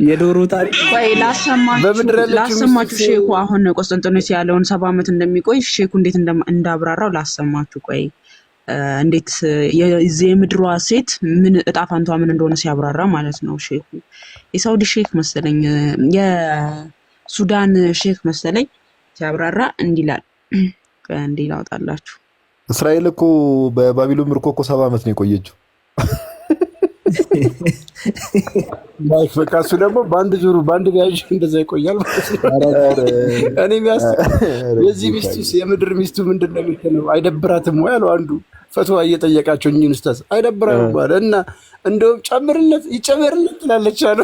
የዶሮ ታሪክ ቆይ ላሰማችሁ ሼኩ አሁን ቆስጠንጢኖስ ያለውን 70 ዓመት እንደሚቆይ ሼኩ እንዴት እንዳብራራው ላሰማችሁ። ቆይ እንዴት የምድሯ ሴት ምን እጣ ፋንቷ ምን እንደሆነ ሲያብራራ ማለት ነው ሼኩ። የሳውዲ ሼክ መሰለኝ የሱዳን ሼክ መሰለኝ ሲያብራራ እንዲላል እንዲህ ላውጣላችሁ። እስራኤል እኮ በባቢሎን ምርኮ እኮ 70 ዓመት ነው የቆየችው። በቃ እሱ ደግሞ በአንድ ቢያጅ እንደዛ ይቆያል ማለት ነው። እኔ የዚህ ሚስቱስ የምድር ሚስቱ ምንድን ነው የሚለው አይደብራትም ወይ አለው አንዱ ፈትዋ እየጠየቃቸው እኚህን ኡስታዝ አይደብራትም ማለት እና እንደውም ይጨመርለት ትላለች አሉ።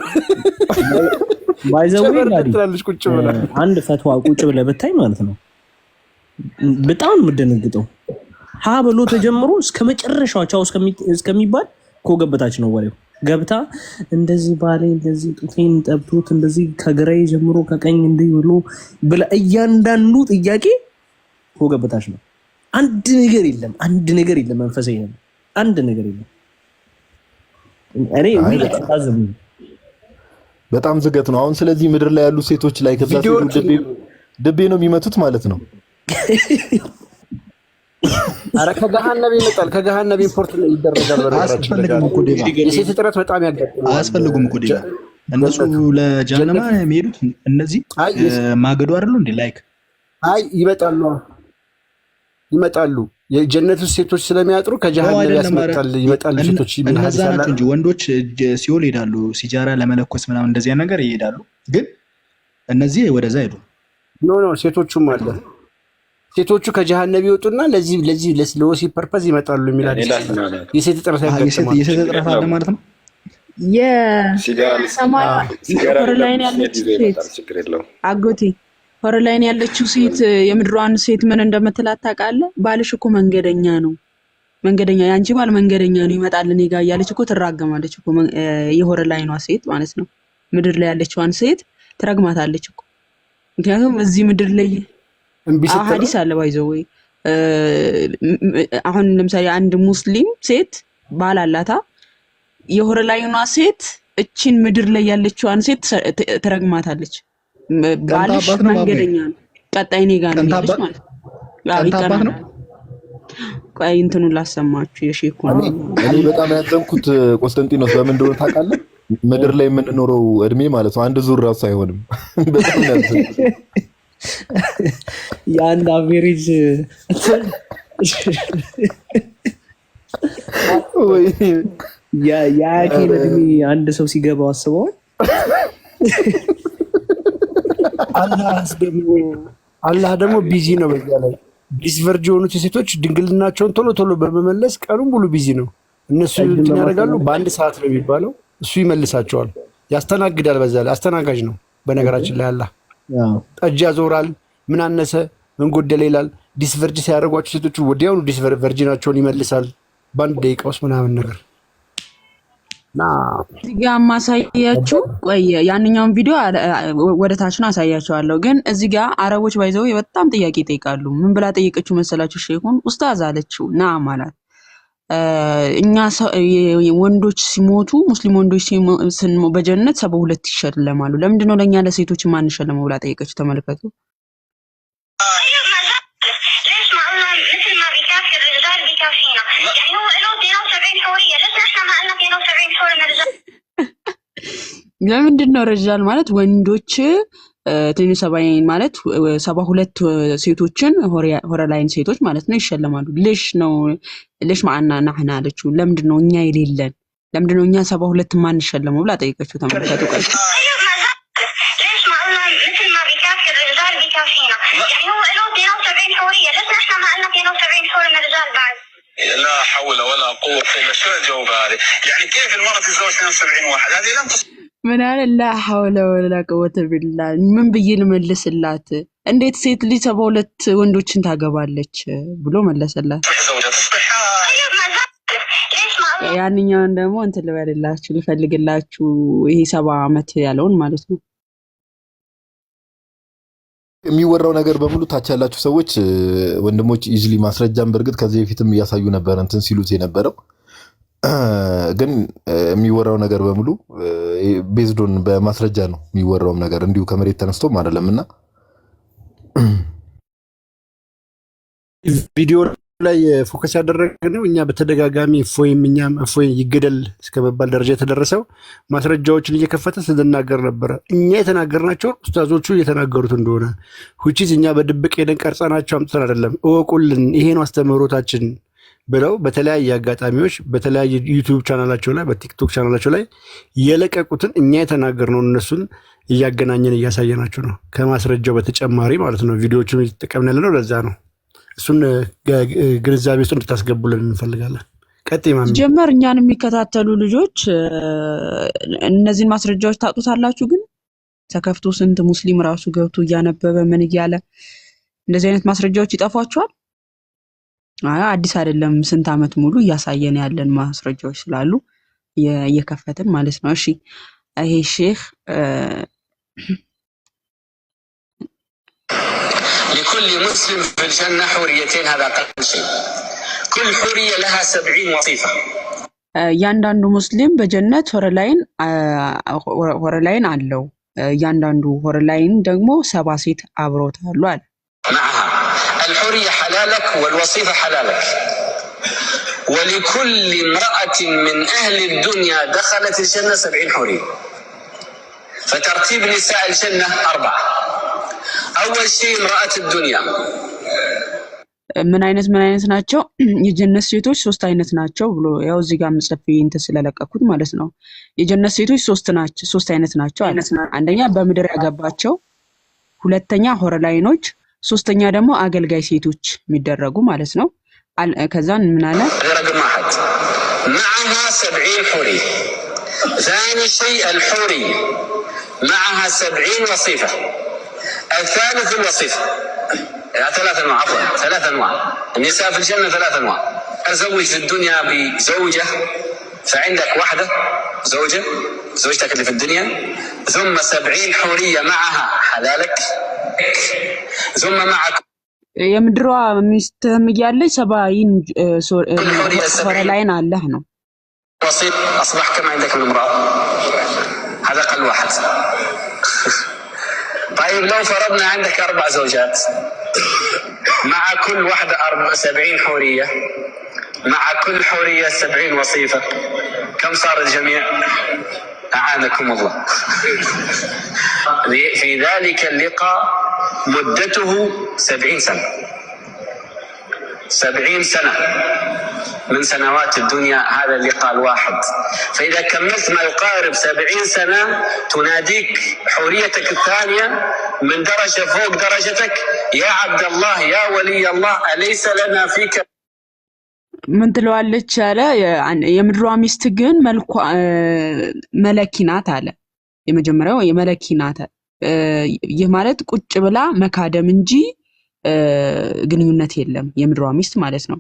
ባይዘው ትላለች ቁጭ ብላ አንድ ፈትዋ ቁጭ ብለህ ብታይ ማለት ነው በጣም የምደነግጠው ሀ ብሎ ተጀምሮ እስከ መጨረሻው ቻው እስከሚባል ኮገበታች ነው ወሬው። ገብታ እንደዚህ ባለ እንደዚህ ጡቴን ጠብቶት እንደዚህ ከግራዬ ጀምሮ ከቀኝ እንዲህ ብሎ ብላ እያንዳንዱ ጥያቄ ኮገበታች ነው። አንድ ነገር የለም መንፈሳዊ ነው። አንድ ነገር የለም። እኔ በጣም ዝገት ነው አሁን። ስለዚህ ምድር ላይ ያሉ ሴቶች ላይ ከዛ ድቤ ነው የሚመቱት ማለት ነው። አረ ከገሃነም ይመጣል። ከገሃነም ኢምፖርት ይደረጋል። የሴት ጥረት በጣም ያጋጥማል። አያስፈልጉም እኮ ዲጋ እነሱ ለጀሃነም የሚሄዱት እነዚህ ማገዶ አይደሉ እንዴ? ላይክ ይመጣሉ የጀነት ሴቶች ስለሚያጥሩ ከጀሃነም ይመጣሉ ሴቶች እነዛ ናቸው እንጂ ወንዶች ሲኦል ይሄዳሉ ሲጃራ ለመለኮስ ምናምን እንደዚህ ነገር ይሄዳሉ። ግን እነዚህ ወደዛ ሄዱ። ኖ ሴቶቹም አለ ሴቶቹ ከጀሃነም ይወጡና ለዚህ ለወሲብ ፐርፐዝ ይመጣሉ የሚላል የሴት ጥረት አለ ማለት ነው። የሰማይ ሆርላይን ያለችው ሴት አጎቴ ሆርላይን ያለችው ሴት የምድሯን ሴት ምን እንደምትላት ታውቃለህ? ባልሽ እኮ መንገደኛ ነው፣ የአንቺ ባል መንገደኛ ነው ይመጣል እኔ ጋር እያለች እኮ ትራገማለች እኮ የሆርላይኗ ሴት ማለት ነው። ምድር ላይ ያለችዋን ሴት ትረግማታለች እኮ ምክንያቱም እዚህ ምድር ላይ ሐዲስ አለ ባይዘው ወይ አሁን ለምሳሌ አንድ ሙስሊም ሴት ባል አላታ የሆርላይኗ ሴት እቺን ምድር ላይ ያለችዋን ሴት ትረግማታለች። ባልሽ መንገደኛ ነው ቀጣይ እኔ ጋር ነው ማለት ነው። ቆይ እንትኑን ላሰማችሁ የሼኩ ነው። እኔ በጣም ያዘንኩት ቆስጠንጢኖስ በምን እንደሆነ ታውቃለህ? ምድር ላይ የምንኖረው እድሜ ማለት ነው አንድ ዙር ራሱ አይሆንም። በጣም ያዘንኩት የአንድ አቬሬጅ የአያቴን እድሜ አንድ ሰው ሲገባው አስበዋል። አላህ ደግሞ ቢዚ ነው። በዚያ ላይ ዲስቨርጅ የሆኑት ሴቶች ድንግልናቸውን ቶሎ ቶሎ በመመለስ ቀኑን ሙሉ ቢዚ ነው። እነሱ እንትን ያደርጋሉ። በአንድ ሰዓት ነው የሚባለው፣ እሱ ይመልሳቸዋል፣ ያስተናግዳል። በዛ ላይ አስተናጋጅ ነው። በነገራችን ላይ አላህ ጠጅ ያዞራል። ምን አነሰ ምን ጎደለ ይላል። ዲስቨርጅ ሲያደርጓቸው ሴቶቹ ወዲያውኑ ዲስቨርጂናቸውን ይመልሳል በአንድ ደቂቃ ውስጥ ምናምን ነገር እና እዚህ ጋር ማሳያችሁ። ቆይ ያንኛውን ቪዲዮ ወደ ታች ነው አሳያችኋለሁ። ግን እዚህ ጋር አረቦች ባይዘው በጣም ጥያቄ ይጠይቃሉ። ምን ብላ ጠየቀችው መሰላችሁ? ሼኹን ኡስታዝ አለችው ና ማለት እኛ ወንዶች ሲሞቱ ሙስሊም ወንዶች በጀነት 72 ይሸለማሉ። ለምንድነው ለኛ ለሴቶች ማንሸለመው ብላ ጠየቀችው። ተመልከቱ። ለምንድነው ረጃል ማለት ወንዶች ትንሽ ሰባይን ማለት 72 ሴቶችን ሆረላይን ሴቶች ማለት ነው ይሸለማሉ። ልሽ ማዕና ናህና አለችው። ለምንድነው እኛ የሌለን ለምንድነው እኛ 72 ማን ይሸለመው ብላ ጠየቀችው። ተመልከቱ። ቀይ لا حول ولا قوة إلا شو الجواب هذه؟ يعني كيف المرأة تتزوج 72 واحد؟ هذه لم ምን አለ ላ ሐውለ ወላ ቀወተ ቢላ ምን ብዬ ልመልስላት? እንዴት ሴት ልጅ 72 ወንዶችን ታገባለች ብሎ መለሰላት። ያንኛውን ደግሞ እንትን ልበልላችሁ ልፈልግላችሁ ይሄ 70 ዓመት ያለውን ማለት ነው። የሚወራው ነገር በሙሉ ታች ያላችሁ ሰዎች ወንድሞች ኢዝሊ ማስረጃም በርግጥ ከዚህ በፊትም እያሳዩ ነበር እንትን ሲሉት የነበረው ግን የሚወራው ነገር በሙሉ ቤዝዶን በማስረጃ ነው የሚወራውም ነገር እንዲሁ ከመሬት ተነስቶም አይደለምና ቪዲዮ ላይ ፎከስ ያደረግነው እኛ በተደጋጋሚ እፎይ ይገደል እስከመባል ደረጃ የተደረሰው ማስረጃዎችን እየከፈተ ስንናገር ነበረ። እኛ የተናገርናቸው ኡስታዞቹ እየተናገሩት እንደሆነ ሁቺዝ እኛ በድብቅ ሄደን ቀርጸናቸው አምጥተን አይደለም፣ እወቁልን ይሄ ነው አስተምህሮታችን ብለው በተለያየ አጋጣሚዎች በተለያየ ዩቲዩብ ቻናላቸው ላይ በቲክቶክ ቻናላቸው ላይ የለቀቁትን እኛ የተናገርነውን እነሱን እያገናኘን እያሳየናቸው ነው። ከማስረጃው በተጨማሪ ማለት ነው። ቪዲዮዎቹን እየተጠቀምን ያለ ነው። ለዛ ነው እሱን ግንዛቤ ውስጥ እንድታስገቡልን እንፈልጋለን። ቀጥይ ማሚ። ጀመር እኛን የሚከታተሉ ልጆች እነዚህን ማስረጃዎች ታጡታላችሁ። ግን ተከፍቶ ስንት ሙስሊም ራሱ ገብቶ እያነበበ ምን እያለ እንደዚህ አይነት ማስረጃዎች ይጠፏቸዋል። አዲስ አይደለም፣ ስንት ዓመት ሙሉ እያሳየን ያለን ማስረጃዎች ስላሉ እየከፈትን ማለት ነው። እሺ ይሄ ሼህ لكل مسلم في الجنة حوريتين هذا أقل شيء كل حورية لها 70 وصيفة ያንዳንዱ ሙስሊም በጀነት ሆረላይን አለው። ያንዳንዱ ሆረላይን ደግሞ 70 ሴት አብሮት አሉ አለ። معها الحورية حلالك والوصيفة حلالك ولكل امرأة من أهل الدنيا دخلت الجنة 70 حورية فترتيب نساء الجنة 4 أول شيء امرأة الدنيا ምን አይነት ናቸው? የጀነት ሴቶች 3 አይነት ናቸው ብሎ ያው እዚህ ጋር መጽሐፍ ስለለቀኩት ማለት ነው። የጀነት ሴቶች 3 አይነት ናቸው። አንደኛ በምድር ያገባቸው፣ ሁለተኛ ሆረላይኖች፣ ሶስተኛ ደግሞ አገልጋይ ሴቶች የሚደረጉ ማለት ነው። ከዛን ምን አለ? رقم 1 معها 70 حوري. ثاني شيء الحوري معها 70 وصيفة. الثالث الوصيفة 3 أنواع، عفوا 3 أنواع. النساء في الجنة 3 أنواع. أزوج في الدنيا بزوجة فعندك واحدة زوجتك اللي في الدنيا، ثم 70 حورية معها حلالك، ثم معك የምድሯ ሚስትም እያለች 70 ሆረላይን አለህ ነው። وصيب أصبح كم عندك من امرأة؟ هذا أقل واحد. طيب لو فرضنا عندك 4 زوجات مع كل واحدة 70 حورية، مع كل حورية 70 وصيفة، كم صار الجميع؟ أعانكم الله. في ذلك اللقاء مدته 70 سنة. 70 سنة من سنوات الدنيا هذا اللقاء الواحد. فإذا كملت ما يقارب 70 سنة تناديك حوريتك الثانية من درجة فوق درجتك: يا عبد الله يا ولي الله أليس لنا فيك. ምን ትለዋለች አለ። የምድሯ ሚስት ግን መለኪ ናት አለ። የመጀመሪያው የመለኪ ናት። ይህ ማለት ቁጭ ብላ መካደም እንጂ ግንኙነት የለም፣ የምድሯ ሚስት ማለት ነው።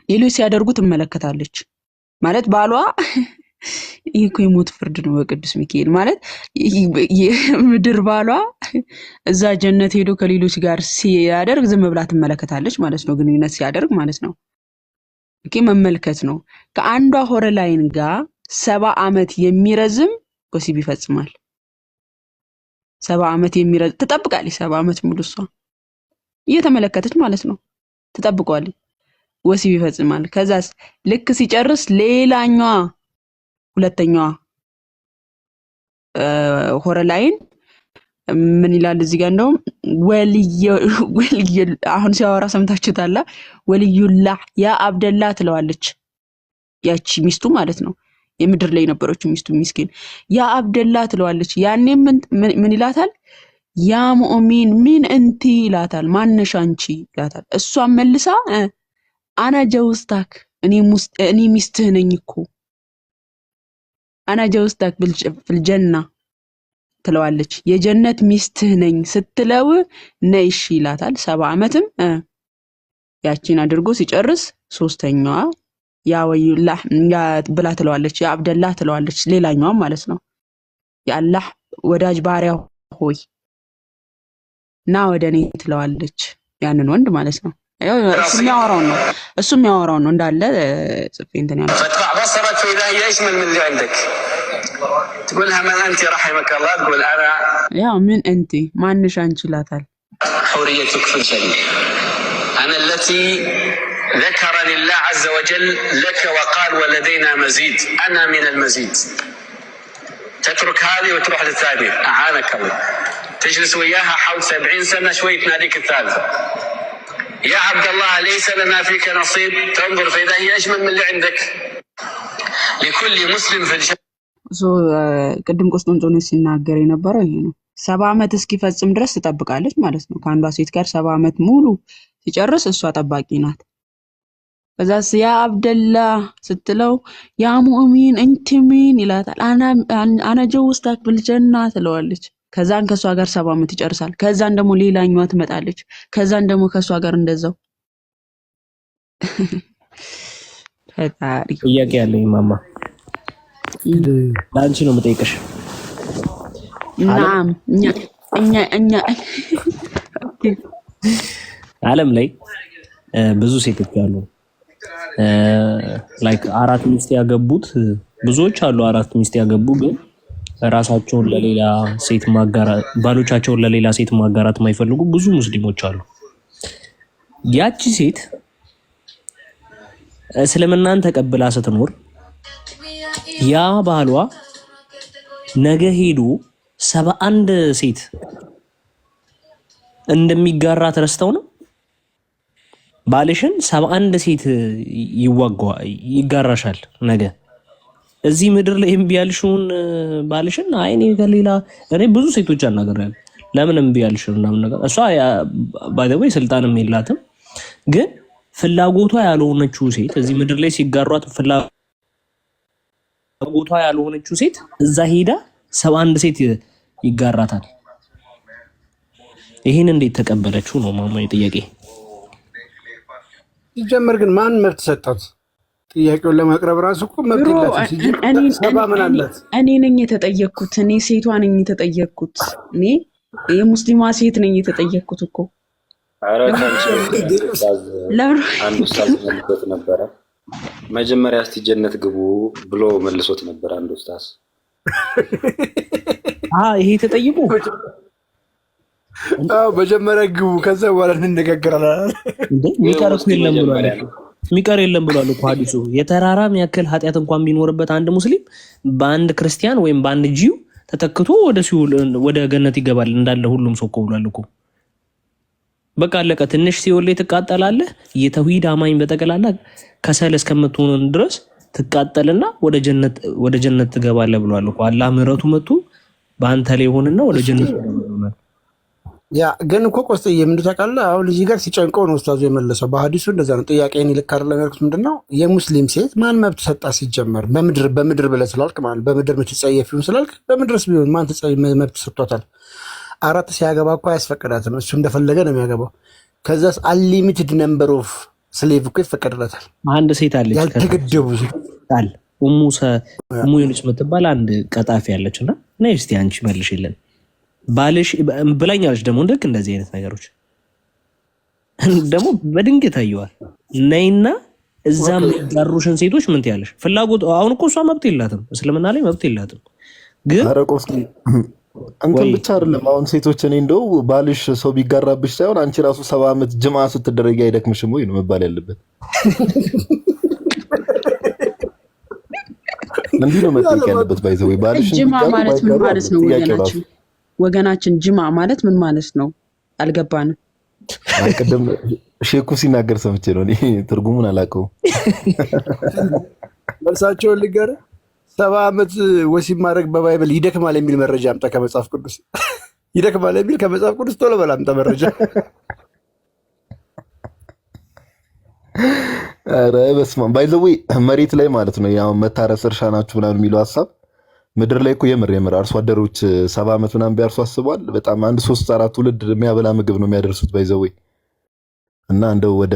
ሌሎች ሲያደርጉ ትመለከታለች ማለት ባሏ ይህ እኮ የሞት ፍርድ ነው በቅዱስ ሚካኤል ማለት የምድር ባሏ እዛ ጀነት ሄዶ ከሌሎች ጋር ሲያደርግ ዝም ብላ ትመለከታለች ማለት ነው። ግንኙነት ሲያደርግ ማለት ነው። መመልከት ነው። ከአንዷ ሆረላይን ጋር 70 ዓመት የሚረዝም ወሲብ ይፈጽማል። 70 ዓመት የሚረዝም ትጠብቃለች። 70 ዓመት ሙሉ እሷ እየተመለከተች ማለት ነው። ትጠብቋለች፣ ወሲብ ይፈጽማል። ከዛስ ልክ ሲጨርስ ሌላኛዋ ሁለተኛዋ ሆረላይን ምን ይላል እዚህ ጋር? እንደውም ወልይ አሁን ሲያወራ ሰምታችሁታል። ወልዩላህ ያ አብደላ ትለዋለች፣ ያቺ ሚስቱ ማለት ነው። የምድር ላይ የነበረችው ሚስቱ ሚስኪን ያ አብደላ ትለዋለች። ያኔ ምን ይላታል? ያ ሙእሚን ምን እንቲ ይላታል። ማነሽ አንቺ ይላታል። እሷም መልሳ አና ጀውስታክ እኔ ሚስትህ ነኝ እኮ አና ጀውስታክ ፍልጀና ትለዋለች። የጀነት ሚስትህ ነኝ ስትለው ነይሽ ይላታል። 70 ዓመትም ያቺን አድርጎ ሲጨርስ ሶስተኛዋ ያ ወይላህ ያ ብላ ትለዋለች፣ ያ አብደላ ትለዋለች። ሌላኛዋ ማለት ነው የአላህ ወዳጅ ባሪያ ሆይ ና ወደኔ ትለዋለች። ያንን ወንድ ማለት ነው። እሱ የሚያወራው ነው እንዳለ ጽፌ እንትን ያለው فتبع بصرك فإذا هي أجمل من اللي عندك تقولها من أنت رحمك الله تقول أنا ያው ምን أنت ማንሽ አንቺ ይላታል حوريتك في الجنة أنا التي ذكرني الله عز وجل لك وقال ولدينا مزيد أنا من المزيد تترك هذه وتروح للثانية أعانك الله تجلس وياها حول 70 سنة شوي تناديك الثالثة يا عبد الله ليس لنا فيك نصيب تنظر فإذا هي أجمل من اللي عندك لكل مسلم في الجنة ቅድም ቆስጦንጦኖስ ሲናገር የነበረው ይሄ ነው 70 ዓመት እስኪፈጽም ድረስ ትጠብቃለች ማለት ነው ከአንዷ ሴት ጋር 70 ዓመት ሙሉ ሲጨርስ እሷ ጠባቂ ናት ከዛስ ያ አብደላ ስትለው ያ ሙእሚን እንት ሚን ይላታል አና ጀውስታክ بالجنة ትለዋለች ከዛን ከሷ ጋር 70 ዓመት ይጨርሳል ከዛን ደግሞ ሌላኛዋ ትመጣለች ከዛን ደግሞ ከሷ ጋር እንደዛው ፈጣሪ ጥያቄ ያለኝ ማማ ላንቺ ነው የምጠይቅሽ ናም እኛ ዓለም ላይ ብዙ ሴቶች አሉ ላይክ አራት ሚስት ያገቡት ብዙዎች አሉ አራት ሚስት ያገቡ ግን ራሳቸውን ለሌላ ሴት ማጋራት ባሎቻቸውን ለሌላ ሴት ማጋራት የማይፈልጉ ብዙ ሙስሊሞች አሉ ያቺ ሴት እስልምናን ተቀብላ ስትኖር ያ ባሏ ነገ ሄዶ 71 ሴት እንደሚጋራ ተረስተው ነው ባልሽን 71 ሴት ይጋራሻል ነገ እዚህ ምድር ላይ እምቢ ያልሽውን ባልሽን አይኔ ከሌላ እኔ ብዙ ሴቶች አናገራለሁ ለምን እምቢ ያልሽ ምናምን ነገር እሷ ባይ ዘ ዌይ ስልጣንም የላትም ግን ፍላጎቷ ያልሆነችው ሴት እዚህ ምድር ላይ ሲጋሯት ፍላጎቷ ያልሆነችው ሴት እዛ ሄዳ 71 ሴት ይጋራታል ይሄን እንዴት ተቀበለችው ነው ማማዬ ጥያቄ ይጀምር ግን ማን መብት ሰጣት ጥያቄውን ለማቅረብ ራሱ እኮ መብት የላትም ሲጀምር ሰባ ምን አላት እኔ ነኝ የተጠየቅኩት እኔ ሴቷ ነኝ የተጠየቅኩት እኔ የሙስሊማ ሴት ነኝ የተጠየቅኩት እኮ አንድ ኡስታዝ መልሶት ነበረ መጀመሪያ እስቲ ጀነት ግቡ ብሎ መልሶት ነበር አንድ ኡስታዝ ይሄ ተጠይቁ መጀመሪያ ግቡ ከዛ በኋላ እንነጋገራለን እንዴ ሚቀር የለም ብሏል እኮ ሐዲሱ የተራራም ያክል ኃጢያት እንኳን ቢኖርበት አንድ ሙስሊም በአንድ ክርስቲያን ወይም በአንድ ጂው ተተክቶ ወደ ሲኦል ወደ ገነት ይገባል እንዳለ ሁሉም ሰው ቆብሏል እኮ በቃ አለቀ ትንሽ ሲኦል ላይ ትቃጠላለህ የተውሂድ አማኝ በተቀላላ ከሰል እስከምትሆን ድረስ ትቃጠልና ወደ ጀነት ትገባለህ ብሏል እኮ አላህ ምህረቱ መጥቶ በአንተ ላይ ሆነና ወደ ጀነት ይገባል ያ ግን እኮ ቆስጠዬ ምንድን ታውቃለህ አሁን ልጅ ጋር ሲጨንቀው ነው ኡስታዙ የመለሰው በሐዲሱ እንደዛ ነው ጥያቄን ይልክ አይደለም ያልኩት ምንድነው የሙስሊም ሴት ማን መብት ሰጣ ሲጀመር በምድር ብለህ ስላልክ ማለት በምድር የምትጸየፊውን ስላልክ በምድርስ ቢሆን ማን መብት ሰጥቷታል አራት ሲያገባ እኮ አያስፈቅዳትም እሱ እንደፈለገ ነው የሚያገባው ከዛስ አንሊሚትድ ነምበር ኦፍ ስሌቭ እኮ ይፈቀድላታል አንድ ሴት አለች ያልተገደቡ ሴት ኡሙ ዩኑስ የምትባል አንድ ቀጣፊ ያለችና ነይ እስቲ አንቺ መልሽልን ባልሽ ብላኛለች ደግሞ እንደክ እንደዚህ አይነት ነገሮች ደግሞ በድንገት ታየዋል ነይና እዛም ያሩሽን ሴቶች ምን ትያለሽ ፍላጎት አሁን እኮ እሷ መብት የላትም እስልምና ላይ መብት የላትም ግን አረቆስ እንትን ብቻ አይደለም አሁን ሴቶች እኔ እንደው ባልሽ ሰው ቢጋራብሽ ሳይሆን አንቺ ራሱ 70 ዓመት ጅማ ስትደረጊ አይደክምሽም ወይ ነው መባል ያለበት እንዴ ነው መጠየቅ ያለበት ባይዘው ባልሽ ጅማ ማለት ምን ማለት ነው ወገናችን ጅማ ማለት ምን ማለት ነው አልገባንም አይቀደም ሼኩ ሲናገር ሰምቼ ነው እኔ ትርጉሙን አላውቀውም መልሳቸውን ልገር 70 ዓመት ወሲብ ማድረግ በባይብል ይደክማል የሚል መረጃ አምጣ ከመጽሐፍ ቅዱስ ይደክማል የሚል ከመጽሐፍ ቅዱስ ቶሎ በላ አምጣ መረጃ አረ በስመ አብ ባይዘው መሬት ላይ ማለት ነው ያው መታረስ እርሻ ናችሁ ምናምን የሚለው ሐሳብ ምድር ላይ እኮ የምር አርሶ አደሮች 70 ዓመት ምናምን ቢያርሱ አስበዋል በጣም አንድ 3-4 ትውልድ የሚያበላ ምግብ ነው የሚያደርሱት ባይዘው እና እንደው ወደ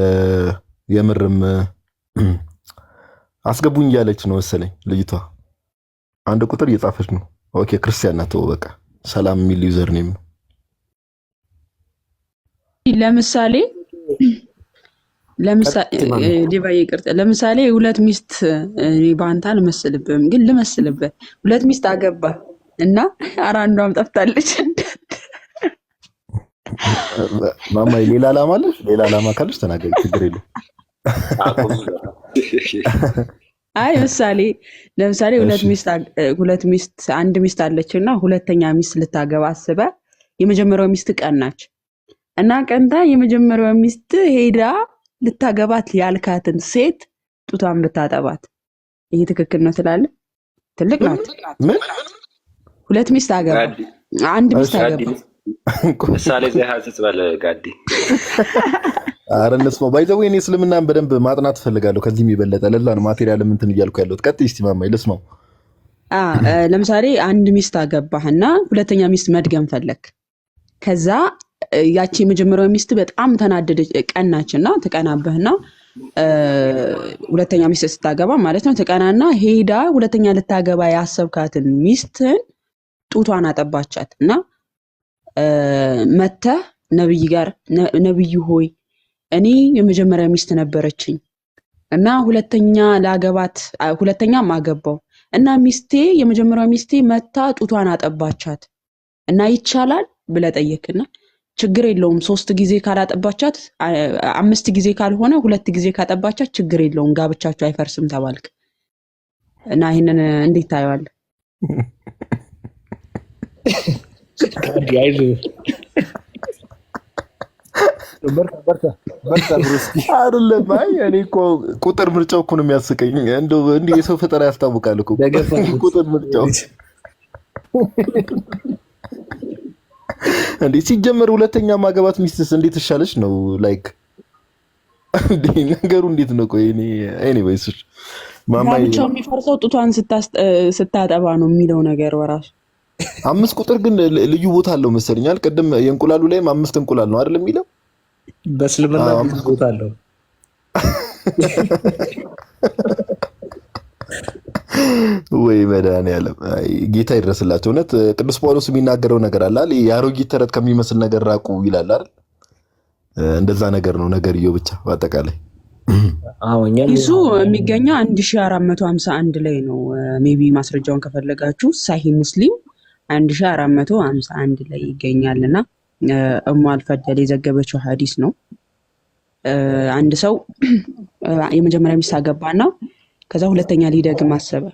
የምርም አስገቡኝ እያለች ነው መሰለኝ ልጅቷ አንድ ቁጥር እየጻፈች ነው ኦኬ ክርስቲያን ናት በቃ ሰላም የሚል ዩዘር ኔም ነው ለምሳሌ ለምሳሌ ዲቫይ ይቅርታ፣ ለምሳሌ ሁለት ሚስት እኔ ባንታ አልመስልብህም፣ ግን ልመስልብህ። ሁለት ሚስት አገባ እና ኧረ አንዷም ጠፍታለች። ማማዬ ሌላ ዓላማ አለሽ? ሌላ ዓላማ ካለሽ ተናገሪ፣ ችግር የለም። አይ ለምሳሌ ሁለት ሚስት አንድ ሚስት አለችና ሁለተኛ ሚስት ልታገባ አስበህ የመጀመሪያው ሚስት ቀናች እና ቀንታ የመጀመሪያው ሚስት ሄዳ ልታገባት ያልካትን ሴት ጡቷን ብታጠባት ይሄ ትክክል ነው ትላለህ? ትልቅ ናት። ሁለት ሚስት አገባ፣ አንድ ሚስት አገባ። ምሳሌ ዘሃጽጽ ባለ ጋዲ አረነስ ነው ባይዘው። እኔ እስልምናን በደንብ ማጥናት ፈልጋለሁ ከዚህም የበለጠ ለላ ነው ማቴሪያል እንትን እያልኩ ያለሁት። ቀጥይ እስቲ ማማዬ ልስማው። ለምሳሌ አንድ ሚስት አገባህና ሁለተኛ ሚስት መድገም ፈለክ። ከዛ ያቺ የመጀመሪያው ሚስት በጣም ተናደደች፣ ቀናችና ተቀናበህና ሁለተኛ ሚስት ስታገባ ማለት ነው ተቀናና ሄዳ ሁለተኛ ልታገባ ያሰብካትን ሚስትን ጡቷን አጠባቻት እና መተህ ነብይ ጋር ነብዩ ሆይ እኔ የመጀመሪያ ሚስት ነበረችኝ እና ሁለተኛም አገባው እና ሚስቴ የመጀመሪያው ሚስቴ መታ ጡቷን አጠባቻት እና ይቻላል ብለህ ጠየቅና ችግር የለውም 3 ጊዜ ካላጠባቻት 5 ጊዜ ካልሆነ 2 ጊዜ ካጠባቻት ችግር የለውም ጋብቻቸው አይፈርስም ተባልክ እና ይሄንን እንዴት ታየዋለህ? አይደለም። አይ እኔ እኮ ቁጥር ምርጫው እኮ ነው የሚያስቀኝ። እንደው እንዲህ የሰው ፈጠራ ያስታውቃል እኮ ቁጥር ምርጫው። እንዴ ሲጀመር ሁለተኛ ማገባት ሚስትስ እንዴት ተሻለች ነው ላይክ እንዴ ነገሩ እንዴት ነው? ቆይ እኔ ኤኒዌይስ ማማዬ ጋብቻው የሚፈርሰው ጡቷን ስታጠባ ነው የሚለው ነገር ወራሽ 5 ቁጥር ግን ልዩ ቦታ አለው መሰለኛል። ቀደም የእንቁላሉ ላይም 5 እንቁላል ነው አይደል የሚለው? በእስልምና 5 ቦታ አለው። ወይ መድኃኒዓለም ጌታ ይድረስላቸው። እውነት ቅዱስ ጳውሎስ የሚናገረው ነገር አለ አይደል? የአሮጊት ተረት ከሚመስል ነገር ራቁ ይላል አይደል? እንደዛ ነገር ነው ነገርየው። ብቻ በአጠቃላይ እሱ የሚገኘው 1451 ላይ ነው። ሜቢ ማስረጃውን ከፈለጋችሁ ሳሂህ ሙስሊም 1451 ላይ ይገኛልና እሙ አልፈደል የዘገበችው ሐዲስ ነው። አንድ ሰው የመጀመሪያ ሚስት አገባና ከዛ ሁለተኛ ሊደግም አሰበ።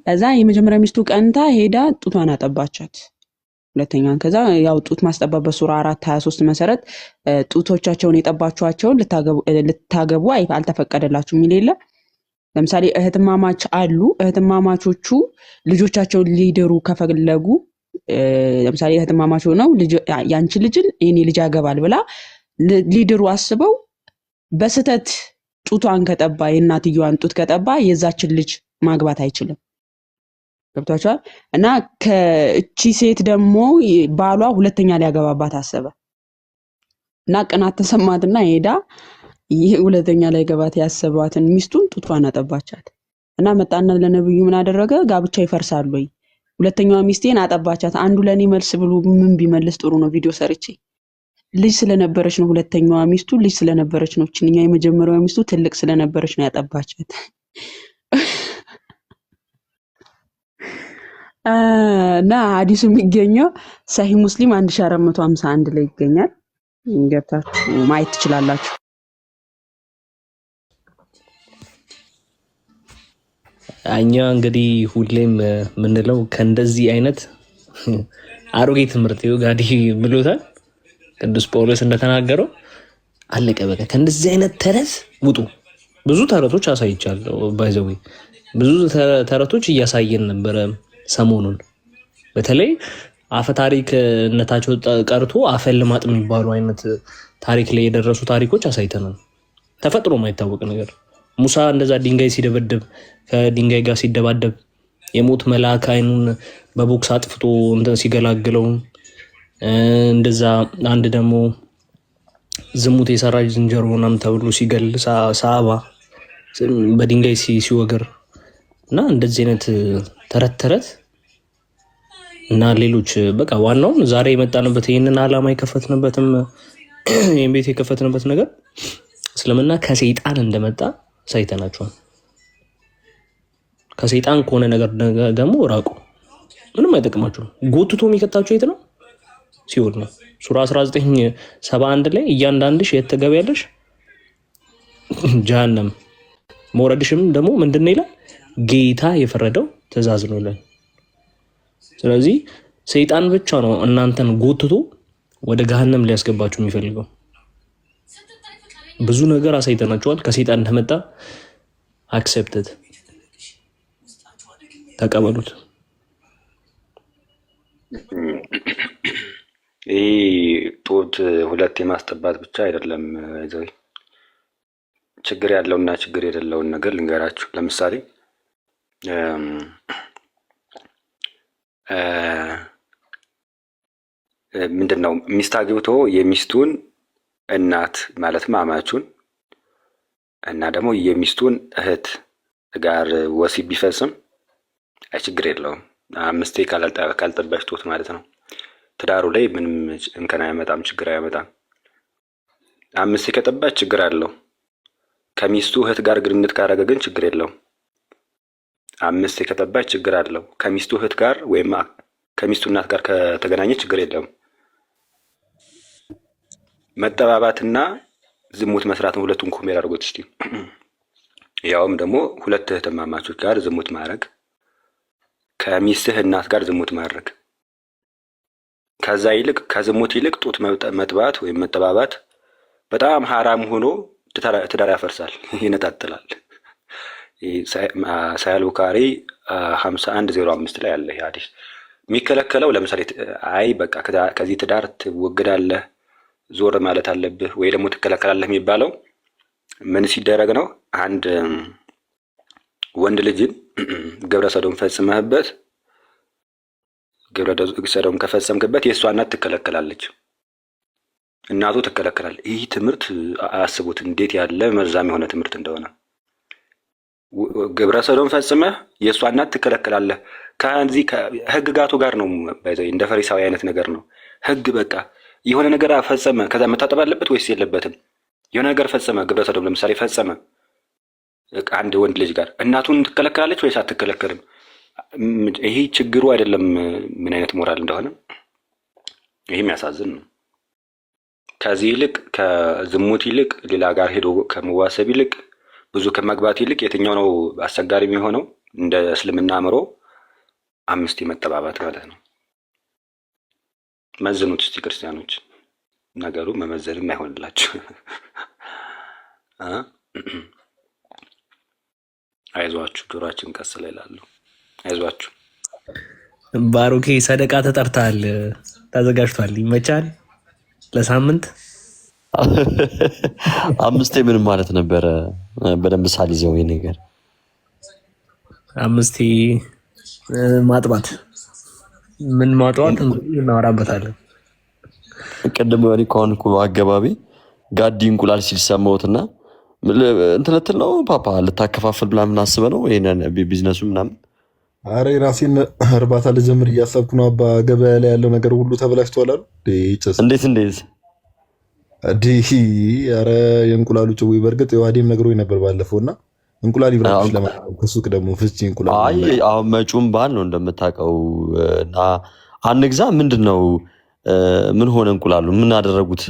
ከዛ የመጀመሪያ ሚስቱ ቀንታ ሄዳ ጡቷን አጠባቻት ሁለተኛን። ከዛ ያው ጡት ማስጠባት በሱራ 4:23 መሰረት ጡቶቻቸውን የጠባቿቸውን ልታገቡ አልተፈቀደላችሁም የሚል የለ። ለምሳሌ እህትማማች አሉ። እህትማማቾቹ ልጆቻቸውን ሊድሩ ከፈለጉ ለምሳሌ እህትማማች ሆነው ያንቺ ልጅን የኔ ልጅ ያገባል ብላ ሊድሩ አስበው በስተት ጡቷን ከጠባ የእናትየዋን ጡት ከጠባ የዛችን ልጅ ማግባት አይችልም። ገብቷቸዋል። እና ከእቺ ሴት ደግሞ ባሏ ሁለተኛ ሊያገባባት አሰበ እና ቅናት ተሰማትና ሄዳ ይሄ ሁለተኛ ላይ ገባት ያሰባትን ሚስቱን ጡቷን አጠባቻት እና መጣና ለነብዩ ምን አደረገ? ጋብቻ ይፈርሳል ወይ? ሁለተኛዋ ሚስቴን አጠባቻት። አንዱ ለኔ መልስ ብሎ ምን ቢመልስ ጥሩ ነው? ቪዲዮ ሰርቼ ልጅ ስለነበረች ነው። ሁለተኛዋ ሚስቱ ልጅ ስለነበረች ነው። እቺኛ የመጀመሪያዋ ሚስቱ ትልቅ ስለነበረች ነው ያጠባቻት። እና ሐዲሱ የሚገኘው ሳሂህ ሙስሊም 1451 ላይ ይገኛል። ገብታችሁ ማየት ትችላላችሁ። እኛ እንግዲህ ሁሌም የምንለው ከእንደዚህ አይነት አሮጌ ትምህርት ጋዲ ብሎታል ቅዱስ ጳውሎስ እንደተናገረው አለቀ በቃ። ከእንደዚህ አይነት ተረት ውጡ። ብዙ ተረቶች አሳይቻለሁ። ባይዘዌ ብዙ ተረቶች እያሳየን ነበረ ሰሞኑን። በተለይ አፈ ታሪክነታቸው ቀርቶ አፈልማጥ የሚባሉ አይነት ታሪክ ላይ የደረሱ ታሪኮች አሳይተናል። ተፈጥሮ የማይታወቅ ነገር ሙሳ እንደዛ ድንጋይ ሲደበደብ ከድንጋይ ጋር ሲደባደብ የሞት መልአክ አይኑን በቦክስ አጥፍቶ እንትን ሲገላግለው እንደዛ አንድ ደግሞ ዝሙት የሰራች ዝንጀሮ ምናምን ተብሎ ሲገል ሳባ በድንጋይ ሲወግር እና እንደዚህ አይነት ተረት እና ሌሎች በቃ ዋናውን ዛሬ የመጣንበት ይህንን ዓላማ የከፈትንበትም ይህን ቤት የከፈትንበት ነገር እስልምና ከሰይጣን እንደመጣ ሳይተናቸዋል። ከሰይጣን ከሆነ ነገር ደግሞ ራቁ። ምንም አይጠቅማችሁም። ጎትቶ የሚከታችሁ የት ነው? ሲኦል ነው። ሱራ 1971 ላይ እያንዳንድሽ የት ትገቢያለሽ? ጀሃነም። መውረድሽም ደግሞ ምንድነው ይላል? ጌታ የፈረደው ትእዛዝ ነው ይላል። ስለዚህ ሰይጣን ብቻ ነው እናንተን ጎትቶ ወደ ገሃነም ሊያስገባችሁ የሚፈልገው። ብዙ ነገር አሳይተናችኋል። ከሰይጣን እንደመጣ አክሴፕትድ ተቀበሉት። ይህ ጡት ሁለት የማስጠባት ብቻ አይደለም። ችግር ያለውና ችግር የሌለውን ነገር ልንገራችሁ። ለምሳሌ ምንድን ነው ሚስት አግብቶ የሚስቱን እናት ማለትም አማቹን እና ደግሞ የሚስቱን እህት ጋር ወሲብ ቢፈጽም ችግር የለውም። 5 ካልጠባች ጡት ማለት ነው። ትዳሩ ላይ ምንም እንከን አያመጣም፣ ችግር አያመጣም። 5 ከጠባች ችግር አለው። ከሚስቱ እህት ጋር ግንኙነት ካረገ ግን ችግር የለውም። 5 ከጠባች ችግር አለው። ከሚስቱ እህት ጋር ወይም ከሚስቱ እናት ጋር ከተገናኘ ችግር የለውም። መጠባባትና ዝሙት መስራትን ሁለቱን ኮምፔር አድርጎት እስቲ። ያውም ደግሞ 2 እህትማማቾች ጋር ዝሙት ማድረግ፣ ከሚስትህ እናት ጋር ዝሙት ማድረግ፣ ከዛ ይልቅ ከዝሙት ይልቅ ጡት መጥባት ወይም መጠባባት በጣም ሐራም ሆኖ ትዳር ያፈርሳል፣ ይነጣጥላል። ሳሂህ ቡኻሪ 5105 ላይ ያለ ሐዲስ የሚከለከለው ለምሳሌ አይ በቃ ከዚህ ትዳር ትወግዳለህ፣ ዞር ማለት አለብህ ወይ ደግሞ ትከለከላለህ የሚባለው ምን ሲደረግ ነው? አንድ ወንድ ልጅን ግብረ ሰዶም ፈጽመህበት ግብረ ሰዶም ከፈጸምክበት የእሷ እናት ትከለከላለች፣ እናቱ ትከለከላለች። ይህ ትምህርት አስቡት እንዴት ያለ መርዛም የሆነ ትምህርት እንደሆነ። ግብረ ሰዶም ፈጽመህ የእሷ እናት ትከለከላለህ። ከዚህ ህግጋቱ ጋር ነው እንደ ፈሪሳዊ አይነት ነገር ነው። ህግ በቃ የሆነ ነገር ፈጸመ፣ ከዛ መታጠብ አለበት ወይስ የለበትም? የሆነ ነገር ፈጸመ፣ ግብረ ሰዶም ለምሳሌ ፈጸመ አንድ ወንድ ልጅ ጋር፣ እናቱን ትከለከላለች ወይስ አትከለከልም? ይሄ ችግሩ አይደለም ምን አይነት ሞራል እንደሆነ። ይሄም ያሳዝን ነው። ከዚህ ይልቅ ከዝሙት ይልቅ ሌላ ጋር ሄዶ ከመዋሰብ ይልቅ ብዙ ከመግባት ይልቅ የትኛው ነው አስቸጋሪ የሚሆነው? እንደ እስልምና አምሮ 5 የመጠባባት ማለት ነው። መዝኑት እስቲ ክርስቲያኖች፣ ነገሩ መመዘንም አይሆንላችሁ። አይዟችሁ፣ ጆሮአችን ቀስ ላይ ይላሉ። አይዟችሁ። ባሩኬ ሰደቃ ተጠርታል፣ ተዘጋጅቷል። ይመቻል። ለሳምንት 5 ምን ማለት ነበረ? በደንብ ሳልይዘው ይሄ ነገር 5 ማጥባት ምን ማጥባት እናወራበታለን። ቅድም ወዲ ኮንኩ አገባቢ ጋዲ እንቁላል ሲል ሰማሁትና እንትለትል ነው ፓፓ ልታከፋፍል ምናምን አስበህ ነው ይሄንን ቢዝነሱ ምናምን? አረ ራሴን እርባታ ልጀምር እያሰብኩ ነው አባ። ገበያ ላይ ያለው ነገር ሁሉ ተበላሽቷል አሉ። እንዴት አረ የእንቁላሉ ጭው በርግጥ የዋዴም ነግሮኝ ነበር ባለፈውና እንቁላል ይብራሽ ለማለት ከሱቅ ደግሞ ፍቺ እንቁላል። አይ አሁን መጪውን በዓል ነው እንደምታውቀው እና አንግዛ ምንድነው ምን ሆነ እንቁላሉ ምን አደረጉት?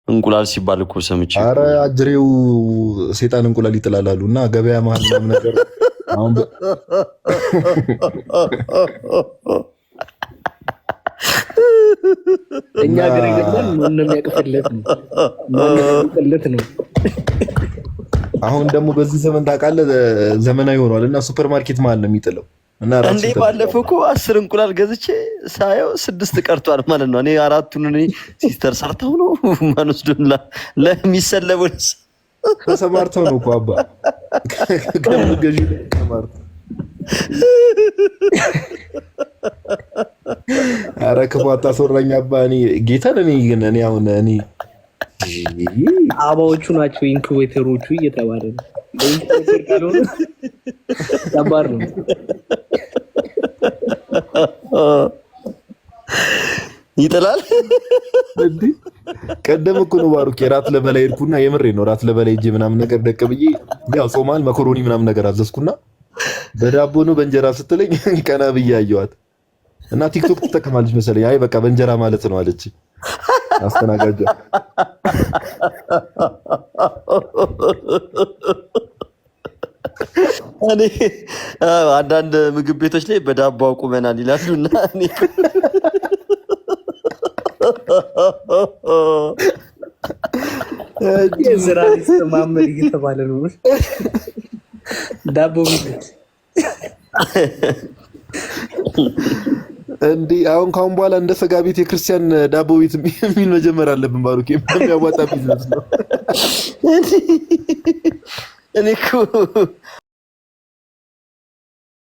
እንቁላል ሲባል እኮ ሰምቼ። አረ አጅሬው ሰይጣን እንቁላል ይጥላላሉ እና ገበያ መሀል ምናምን ነገር አሁን እኛ ገር ይገባል ምን የሚያቀፍለት ነው። አሁን ደግሞ በዚህ ዘመን ታውቃለህ ዘመናዊ ሆኗል እና ሱፐር ማርኬት መሀል ነው የሚጥለው እና እንዴ ባለፈው እኮ 10 እንቁላል ገዝቼ ሳየው 6 ቀርቷል ማለት ነው። እኔ 4ቱን እኔ ሲስተር ሰርተው ነው ማን ወስዶላ ለሚሰለቡት ተሰማርተው ነው እኮ አባ ከገዢ ተሰማርተው። ኧረ ክፉ አታስወራኝ አባ። እኔ ጌታን እኔ አሁን አባዎቹ ናቸው ኢንኩቤተሮቹ እየተባለ ነው። ኢንኩቤተር ካልሆነ ከባድ ነው። ይጥላል። ቀደም እኮ ነው ባሩክ የራት ለበላይ ሄድኩና የምሬ ነው ራት ለበላይ እጄ ምናምን ነገር ደቅ ብዬ ያው ጾማል መኮሮኒ ምናምን ነገር አዘዝኩና በዳቦ ነው በእንጀራ ስትለኝ ቀና ብዬ አየኋት እና ቲክቶክ ትጠቀማለች መሰለኝ። አይ በቃ በእንጀራ ማለት ነው አለች አስተናጋጇ። እኔ አንዳንድ ምግብ ቤቶች ላይ በዳቦ አቁመናል ይላሉና እኔ የስራ ማመድ እየተባለ ነው ዳቦ ቤት እንዴ። አሁን ካሁን በኋላ እንደ ስጋ ቤት የክርስቲያን ዳቦ ቤት የሚል መጀመር አለብን ባሩክ። የሚያዋጣ ቢዝነስ ነው። እኔ እኮ